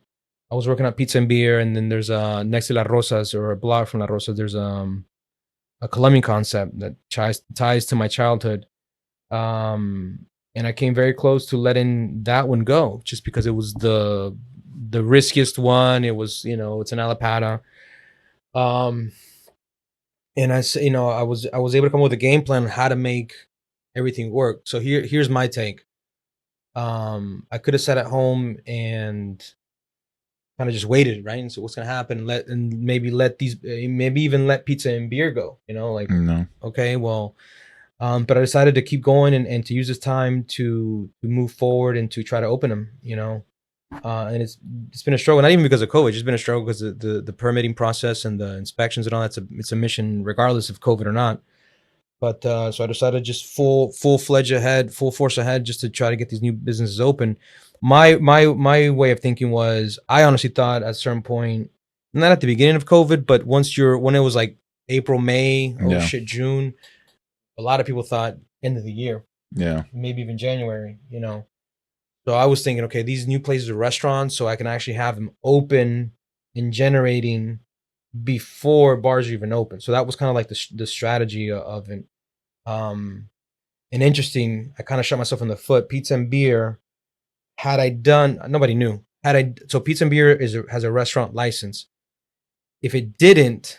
I was working at Pizza and Beer, and then there's next to La Rosas, or a block from La Rosas, there's a Colombian concept that ties to my childhood. And I came very close to letting that one go, just because it was the riskiest one. It was, it's an Alapata. And I was able to come up with a game plan on how to make everything work. So here's my take. I could have sat at home and kind of just waited, right? And so what's gonna happen? Maybe even let Pizza and Beer go. No. Okay, well. But I decided to keep going and to use this time to move forward and to try to open them, and it's been a struggle, not even because of COVID. It's just been a struggle because the permitting process and the inspections and all that's it's a mission regardless of COVID or not. But so I decided just full force ahead, just to try to get these new businesses open. My way of thinking was, I honestly thought at a certain point, not at the beginning of COVID, but when it was like April, May, June. A lot of people thought end of the year. Yeah. Maybe even January, So I was thinking, okay, these new places are restaurants, so I can actually have them open and generating before bars are even open. So that was kind of like the strategy of it. And interesting, I kind of shot myself in the foot. Pizza and Beer, nobody knew. So Pizza and Beer has a restaurant license. If it didn't,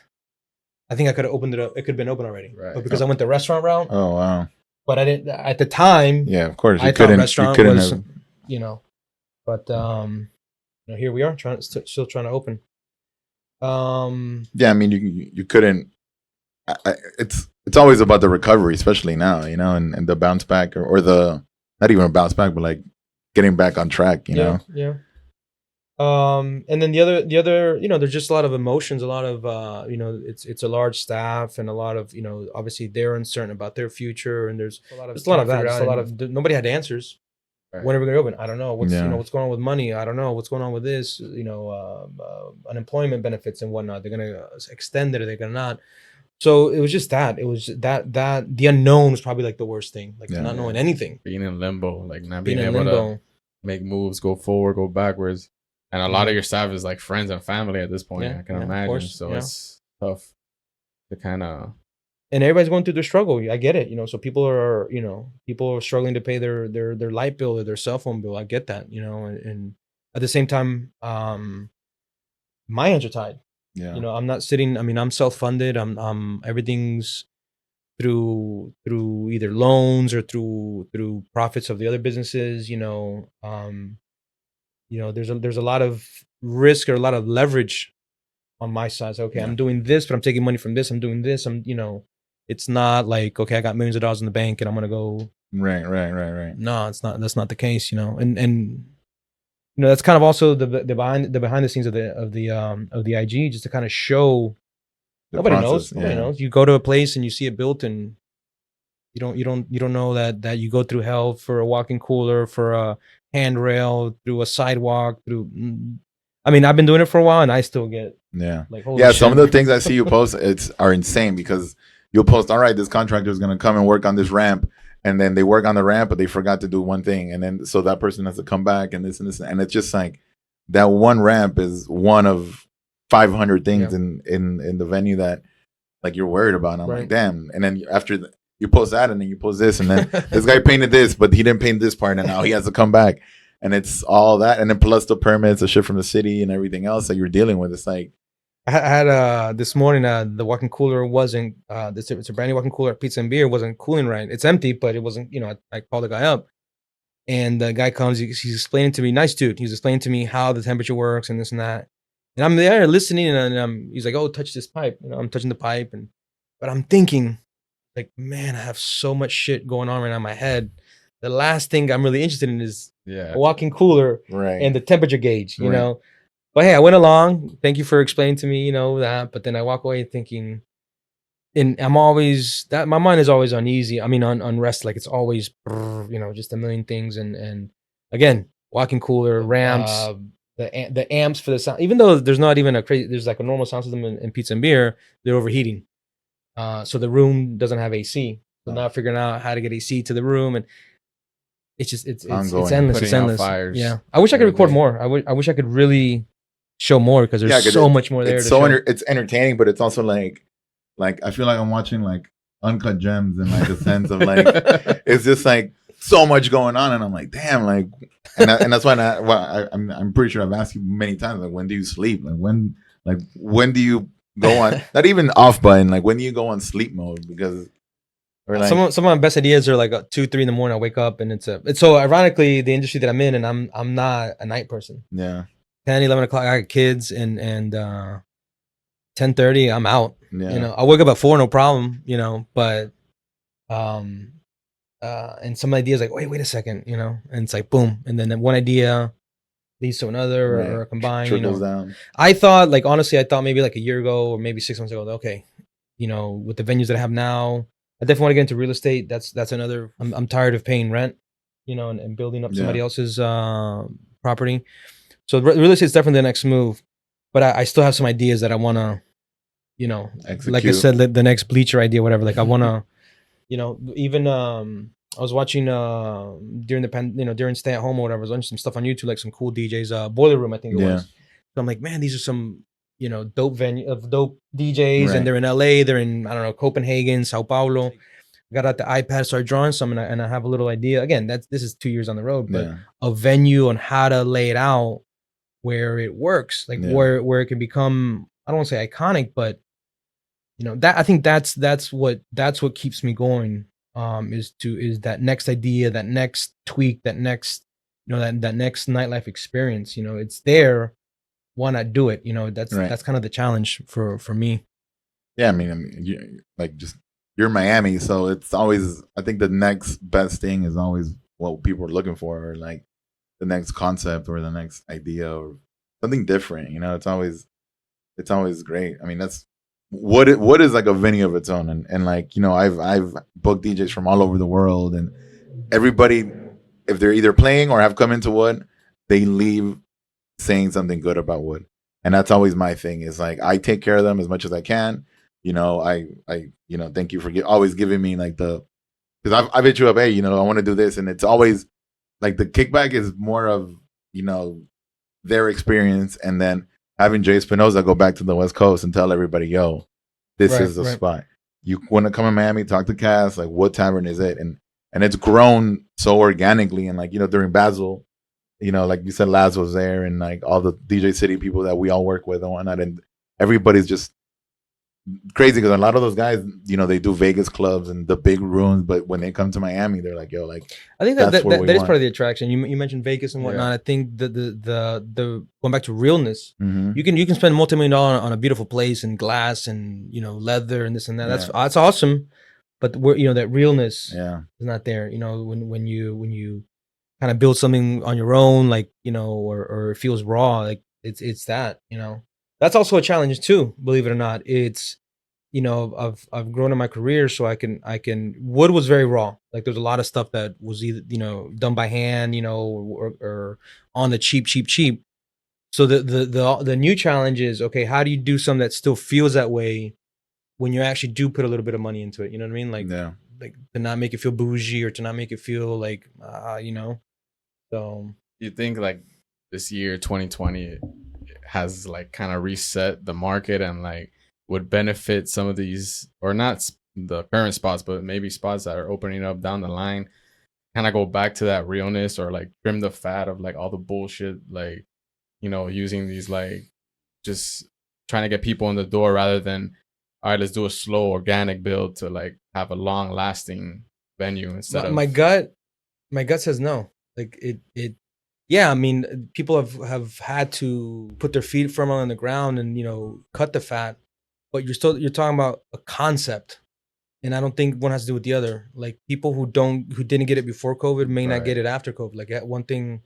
I think I could have opened it up. It could have been open already, right? But because I went the restaurant route. Oh wow! But I didn't at the time. Yeah, of course. I thought restaurant was, But here we are still trying to open. Yeah, I mean, you couldn't. It's always about the recovery, especially now, and the bounce back or the not even a bounce back, but like getting back on track, you know. Yeah. And then the other, there's just a lot of emotions, a lot of, it's a large staff, and a lot of, obviously they're uncertain about their future, and there's a lot of that. Nobody had answers. Right. When are we going to open? I don't know. What's going on with money? I don't know. What's going on with this? Unemployment benefits and whatnot. They're going to extend it, or they're going to not. So it was just that. It was that the unknown was probably like the worst thing, like not knowing anything, being in limbo, like not being able to make moves, go forward, go backwards. And a lot of your staff is like friends and family at this point. I can imagine. So it's tough to kind of. And everybody's going through their struggle. I get it. So people are struggling to pay their light bill or their cell phone bill. I get that. And at the same time, my hands are tied. Yeah. I'm not sitting. I mean, I'm self-funded. I'm everything's through either loans or through profits of the other businesses. There's a lot of risk or a lot of leverage on my side. So, okay, I'm doing this, but I'm taking money from this. I'm doing this. It's not like, okay, I got millions of dollars in the bank and I'm gonna go. Right. No, it's not. That's not the case. And that's kind of also the behind the scenes of the IG, just to kind of show nobody knows. You go to a place and you see it built, and you don't know that you go through hell for a walk-in cooler, for a handrail, through a sidewalk, I mean, I've been doing it for a while and I still get like, holy shit. Some of the things I see you post are insane, because you'll post, all right, this contractor is going to come and work on this ramp, and then they work on the ramp, but they forgot to do one thing, and then so that person has to come back and this, and it's just like that one ramp is one of 500 things in the venue that like you're worried about. And I'm Right. like, damn. And then after you post that, and then you post this, and then this guy painted this, but he didn't paint this part, and now he has to come back, and it's all that, and then plus the permits, the shit from the city, and everything else that you're dealing with. It's like I had this morning the walk-in cooler wasn't it's a brand new walk-in cooler at Pizza and Beer, wasn't cooling right. It's empty, but it wasn't, you know, I called the guy up, and the guy comes, he's explaining to me, nice dude, he's explaining to me how the temperature works and this and that. And I'm there listening, and he's like, "Oh, touch this pipe." You know, I'm touching the pipe, but I'm thinking, like, man, I have so much shit going on right now in my head. The last thing I'm really interested in is a walk-in cooler and the temperature gauge, you know. But hey, I went along. Thank you for explaining to me, you know, that. But then I walk away thinking, and I'm always that my mind is always uneasy. I mean, unrest. Like it's always, you know, just a million things. And again, walk-in cooler, ramps, the amps for the sound. Even though there's not even there's like a normal sound system in Pizza and Beer, they're overheating. So the room doesn't have AC. So now figuring out how to get AC to the room, and it's just it's endless. It's endless. Fires yeah, I wish I could record more. I wish I could really show more because there's so much more there. It's it's entertaining, but it's also like I feel like I'm watching like Uncut Gems in like a sense of like it's just like so much going on, and I'm like, damn, like, and that's why I'm pretty sure I've asked you many times, like, when do you sleep? Like when do you go on not even off button, like when do you go on sleep mode? Because like, some of my best ideas are like 2, 3 in the morning. I wake up and it's so ironically the industry that I'm in, and I'm not a night person. Yeah, 10, 11 o'clock I got kids, and 10:30 I'm out. Yeah. You know, I wake up at 4, no problem. You know, but and some ideas like wait a second, you know, and it's like boom, and then one idea leads to another or combine. Trickles down. I thought like honestly, I thought maybe like a year ago or maybe 6 months ago. Okay, you know, with the venues that I have now, I definitely want to get into real estate. That's another. I'm tired of paying rent, you know, and building up somebody else's property. So real estate is definitely the next move, but I still have some ideas that I want to, you know, execute. Like I said, the next bleacher idea, whatever. Like I want to, you know, even I was watching during during stay at home or whatever. I was watching some stuff on YouTube, like some cool DJs. Boiler Room, I think it was. So I'm like, man, these are some, you know, dope DJs, and they're in LA, they're in, I don't know, Copenhagen, Sao Paulo. Got out the iPad, started drawing some, and I have a little idea. Again, this is 2 years on the road, but a venue on how to lay it out where it works, like where it can become, I don't want to say iconic, but you know, that I think that's what keeps me going. Is that next idea, that next tweak, that next, you know, that next nightlife experience. You know, it's there. Why not do it? You know, that's kind of the challenge for me. Yeah, I mean, you're Miami, so it's always, I think the next best thing is always what people are looking for, or like the next concept or the next idea or something different. You know, it's always great. I mean, that's what is like a venue of its own, and like, you know, I've booked DJs from all over the world, and everybody, if they're either playing or have come into Wood, they leave saying something good about Wood, and that's always my thing. Is like I take care of them as much as I can. You know, I you know, thank you for always giving me like because I've hit you up, hey, you know, I want to do this, and it's always like the kickback is more of, you know, their experience, and then having Jay Spinoza go back to the West Coast and tell everybody, yo, this is the spot. You want to come in Miami, talk to Cass, like WoodTavern is it, and it's grown so organically, and like, you know, during Basel, you know, like you said, Laz was there, and like all the DJ City people that we all work with and whatnot, and everybody's just crazy because a lot of those guys, you know, they do Vegas clubs and the big rooms, but when they come to Miami, they're like, yo, like, I think that is part of the attraction. You mentioned Vegas and whatnot. I think the going back to realness, you can spend $multi-million on a beautiful place and glass and, you know, leather and this and that. That's awesome, but you know, that realness is not there. You know, when you kind of build something on your own, like, you know, or it feels raw, like it's that, you know. That's also a challenge too, believe it or not. It's, you know, I've grown in my career, so I can Wood was very raw. Like there's a lot of stuff that was either, you know, done by hand, you know, or on the cheap. So the new challenge is, okay, how do you do something that still feels that way when you actually do put a little bit of money into it? You know what I mean? Like to not make it feel bougie or to not make it feel like you know. So you think like this year 2020 has like kind of reset the market, and like would benefit some of these, or not the current spots, but maybe spots that are opening up down the line, kind of go back to that realness, or like trim the fat of like all the bullshit, like, you know, using these like just trying to get people in the door rather than, all right, let's do a slow organic build to like have a long lasting venue instead my, of my gut says no. Like yeah, I mean, people have had to put their feet firmly on the ground and, you know, cut the fat, but you're talking about a concept, and I don't think one has to do with the other. Like, people who didn't get it before COVID may not get it after COVID. Like, one thing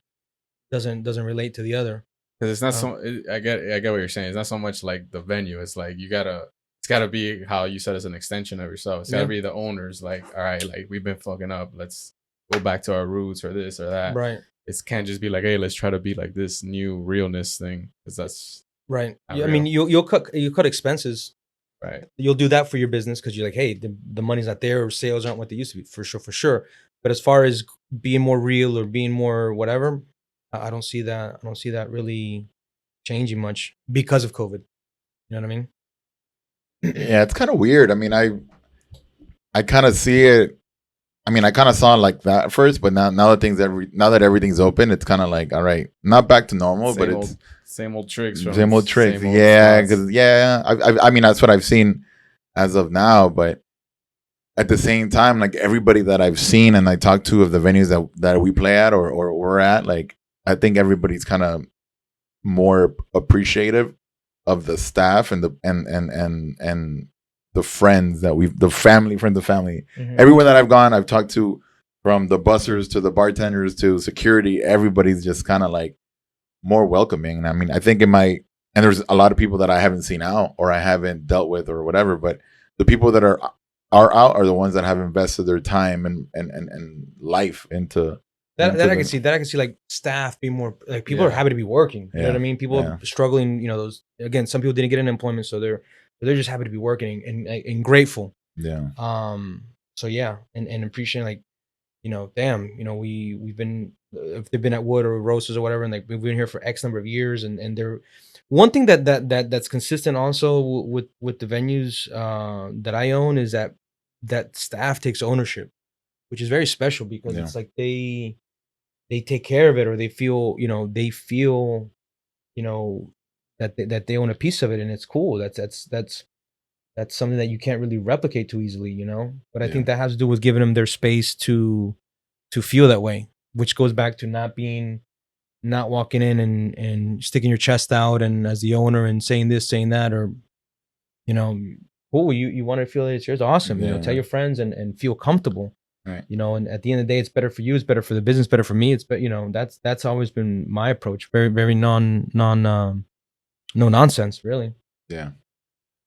doesn't relate to the other. because it's not I get what you're saying. It's not so much like the venue. It's like it's gotta be how you said, it's an extension of yourself. It's gotta be the owners. Like, all right, like we've been fucking up. Let's go back to our roots, or this or that. Right. It can't just be like, hey, let's try to be like this new realness thing, because that's right. Yeah, I mean, you'll cut expenses. Right. You'll do that for your business because you're like, hey, the money's not there, or sales aren't what they used to be, for sure. But as far as being more real or being more whatever, I don't see that. I don't see that really changing much because of COVID. You know what I mean? Yeah, it's kind of weird. I mean, I kind of see it. I mean, I kind of saw it like that at first, but now that everything's open, it's kind of like, all right, not back to normal, but it's same old tricks. Same old tricks. Yeah, because I mean, that's what I've seen as of now. But at the same time, like everybody that I've seen and I talked to of the venues that we play at or we're at, like I think everybody's kind of more appreciative of the staff and the friends that the family, friends of family. Mm-hmm. Everyone that I've gone, I've talked to, from the bussers to the bartenders to security, everybody's just kind of like more welcoming. And I mean, I think and there's a lot of people that I haven't seen out or I haven't dealt with or whatever, but the people that are out are the ones that have invested their time and life into that. I can see like staff being more like, people are happy to be working. You know what I mean? People are struggling, you know, some people didn't get an employment, so they're just happy to be working and grateful. Yeah. So yeah, and appreciating, like, you know, damn, you know, we've been, if they've been at Wood or Roasters or whatever, and like we've been here for X number of years, and they're one thing that's consistent also with the venues that I own is that staff takes ownership, which is very special, because it's like they take care of it, or they feel that they own a piece of it, and it's cool. That's something that you can't really replicate too easily, you know. But I think that has to do with giving them their space to feel that way, which goes back to not walking in and sticking your chest out and as the owner and saying this, saying that, or, you know, cool, you want to feel that it's yours, awesome. You know, tell your friends and feel comfortable. Right. You know, and at the end of the day, it's better for you, it's better for the business, better for me. It's you know, that's always been my approach. Very, very no nonsense, really. Yeah.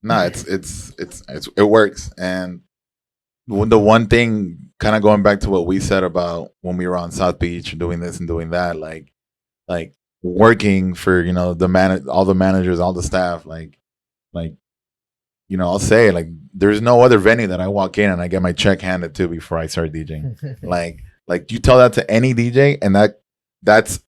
No, it works. And the one thing, kind of going back to what we said about when we were on South Beach doing this and doing that, like working for, you know, all the managers, all the staff, like, you know, I'll say, like, there's no other venue that I walk in and I get my check handed to before I start DJing. like you tell that to any DJ, and that's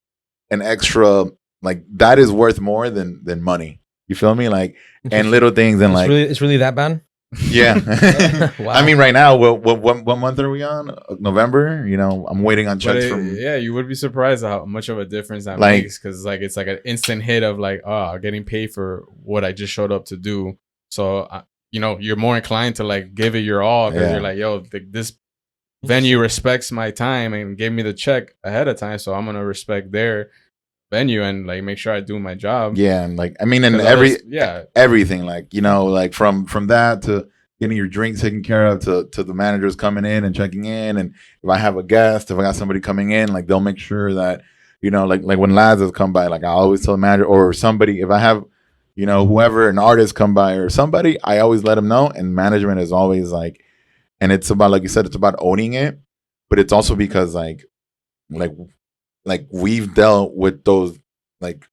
an extra, like, that is worth more than money. You feel me? Like, and little things, and it's really that bad. Yeah. Wow. I mean, right now, what month are we on? November. You know, I'm waiting on checks from. Yeah, you would be surprised how much of a difference that makes, because like it's like an instant hit of like, oh, getting paid for what I just showed up to do. So you know, you're more inclined to like give it your all, because you're like, yo, this venue respects my time and gave me the check ahead of time, so I'm gonna respect their venue and like make sure I do my job. Yeah, and like, I mean, and everything, like, you know, like from that to getting your drinks taken care of to the managers coming in and checking in, and if I have a guest, if I got somebody coming in, like they'll make sure that, you know, like when lads has come by, like I always tell the manager, or somebody, if I have, you know, whoever, an artist come by or somebody, I always let them know. And management is always like, and it's about, like you said, it's about owning it, but it's also because like we've dealt with those like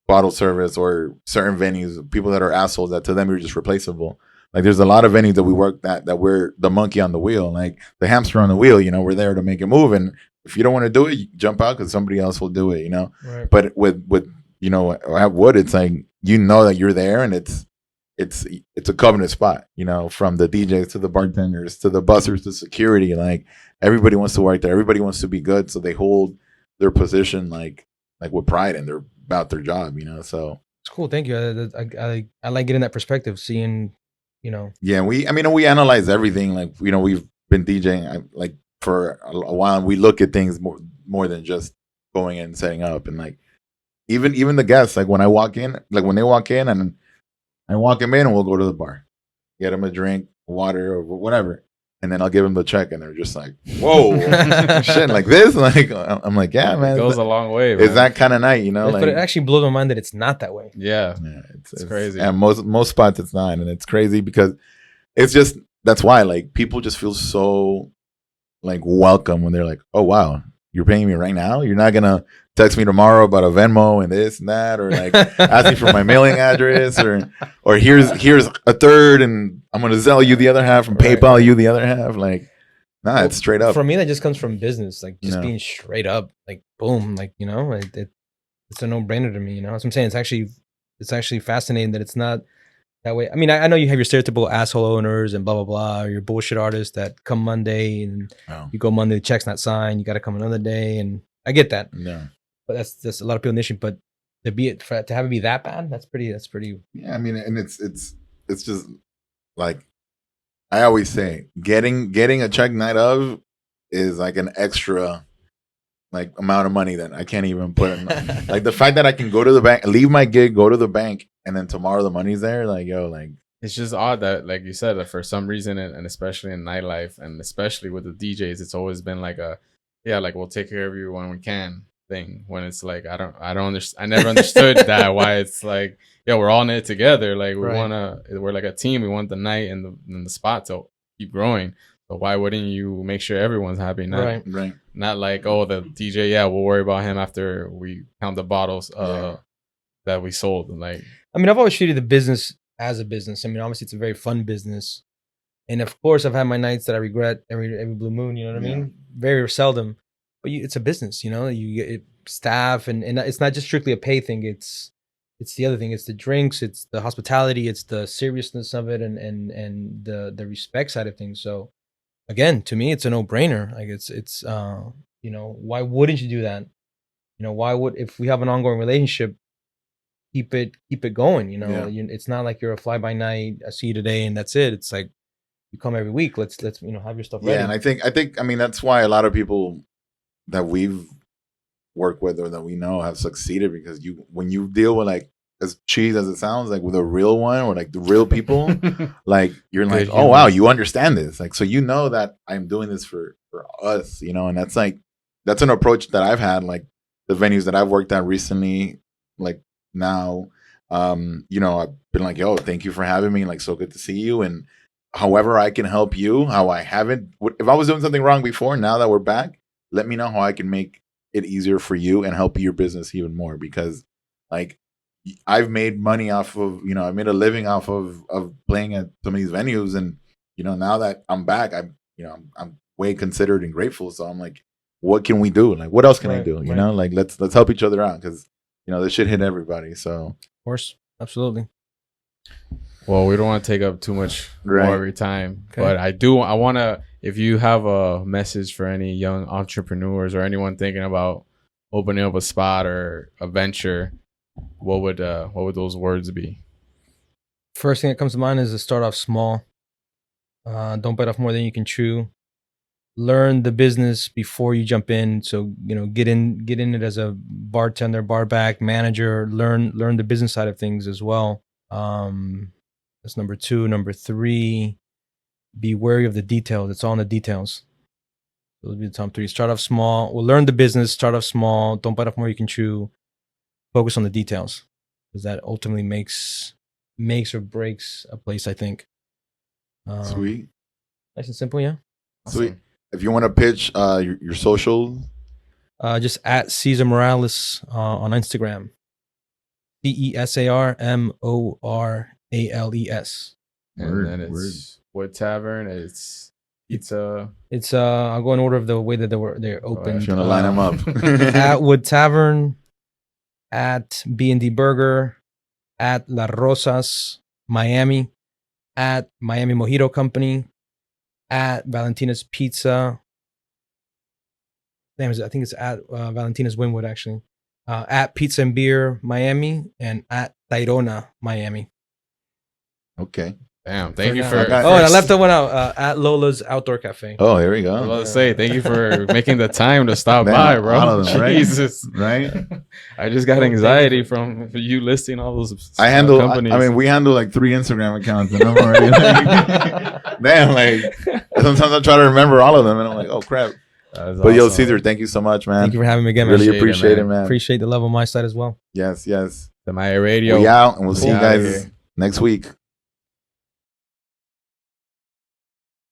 bottle service or certain venues, people that are assholes that to them you're just replaceable. Like there's a lot of venues that we work that we're the monkey on the wheel, like the hamster on the wheel, you know, we're there to make it move. And if you don't want to do it, you jump out because somebody else will do it, you know. Right. But with you know, at Wood, it's like, you know that you're there, and it's it's a covenant spot, you know, from the DJs to the bartenders to the bussers to security. Like everybody wants to work there. Everybody wants to be good, so they hold their position like with pride, and they're about their job, you know. So it's cool. Thank you. I like getting that perspective, seeing, you know. Yeah, we analyze everything. Like, you know, we've been DJing like for a while, and we look at things more than just going in and setting up. And like even the guests, like when I walk in, like when they walk in, and I walk them in, and we'll go to the bar, get them a drink, water, or whatever, and then I'll give them the check, and they're just like, "Whoa, shit like this!" Like I'm like, "Yeah, man, it goes a long way, man. It's that kind of night, you know." But it actually blows my mind that it's not that way. Yeah, it's crazy. And most spots it's not, and it's crazy because it's just, that's why, like, people just feel so like welcome when they're like, "Oh wow, you're paying me right now. You're not gonna text me tomorrow about a Venmo and this and that, or like ask me for my mailing address, or here's a third, and I'm gonna Zelle you the other half and PayPal you the other half." Like, nah, it's straight up. For me, that just comes from business, like just being straight up, like boom, like, you know, it's a no brainer to me. You know, that's what I'm saying. It's actually fascinating that it's not that way. I mean, I know you have your stereotypical asshole owners and blah blah blah, or your bullshit artists that come Monday and you go Monday, the check's not signed, you got to come another day, and I get that. Yeah, but that's a lot of people in the nation. But to have it be that bad, that's pretty. Yeah, I mean, and it's just like I always say, getting a check night of is like an extra like amount of money that I can't even put in. Like the fact that I can go to the bank, leave my gig, go to the bank, and then tomorrow the money's there. Like, yo, like it's just odd that, like you said, that for some reason, and especially in nightlife, and especially with the DJs, it's always been like like we'll take care of you when we can thing. When it's like I never understood that, why it's like, yeah, we're all in it together. Like we're like a team. We want the night and the spot to keep growing. So why wouldn't you make sure everyone's happy? Right. Not like, oh, the DJ, yeah, we'll worry about him after we count the bottles that we sold. Like, I mean, I've always treated the business as a business. I mean, obviously it's a very fun business, and of course I've had my nights that I regret every blue moon. You know what I mean? Very seldom, but it's a business. You know, you get staff, and it's not just strictly a pay thing. It's the other thing. It's the drinks. It's the hospitality. It's the seriousness of it, and the respect side of things. So, again, to me, it's a no-brainer. Like it's you know, why wouldn't you do that? You know, why would, if we have an ongoing relationship, keep it going? You know, it's not like you're a fly by night. I see you today and that's it. It's like you come every week. Let's you know, have your stuff ready. Yeah, and I think I mean that's why a lot of people that we've worked with or that we know have succeeded, because when you deal with, like, as cheesy as it sounds, like with a real one or like the real people, like you're like, oh wow, you understand this. Like, so you know that I'm doing this for us, you know, and that's an approach that I've had, like the venues that I've worked at recently, like now, you know, I've been like, yo, thank you for having me. Like, so good to see you. And however I can help you, how I haven't, if I was doing something wrong before, now that we're back, let me know how I can make it easier for you and help your business even more, because like I've made money off of, you know, I made a living off of playing at some of these venues, and you know, now that I'm back, I'm way considered and grateful. So I'm like, what can we do? Like, what else can I do? You know, like let's help each other out, because you know this shit hit everybody. So of course, absolutely. Well, we don't want to take up too much more of your time, but I want to, if you have a message for any young entrepreneurs or anyone thinking about opening up a spot or a venture, what would those words be? First thing that comes to mind is to start off small. Don't bite off more than you can chew. Learn the business before you jump in. So, you know, get in it as a bartender, bar back, manager. Learn the business side of things as well. That's number 2. Number 3, be wary of the details. It's all in the details. Those would be the top 3. Start off small. Well, learn the business. Start off small. Don't bite off more you can chew. Focus on the details, because that ultimately makes or breaks a place, I think. Sweet. Nice and simple, yeah. Sweet. Awesome. If you want to pitch your socials, just at CESAR Morales on Instagram. CESAR MORALES. And then it's WoodTavern. It's pizza. It's I'll go in order of the way that they're open. If you want to line them up. At WoodTavern, at B&D Burger, at La Rosas, Miami, at Miami Mojito Company, at Valentina's Pizza. I think it's at Valentina's Wynwood, actually. At Pizza and Beer Miami, and at Tayrona Miami. Okay. Damn, thank you now. for. And I left that one out. At Lola's Outdoor Cafe. Oh, here we go. I was about to say, thank you for making the time to stop Man, by, bro. all of them, right? Jesus, Right? I just got anxiety from you listing all those. I handle. companies. I mean, we handle like 3 Instagram accounts, and I'm already like, damn. Like sometimes I try to remember all of them, and I'm like, oh crap. But yo, Cesar, thank you so much, man. Thank you for having me again, man. Really appreciate it, man. Appreciate the love on my side as well. Yes, yes. The Maya Radio. We out, and we'll see you Outta guys here. next week.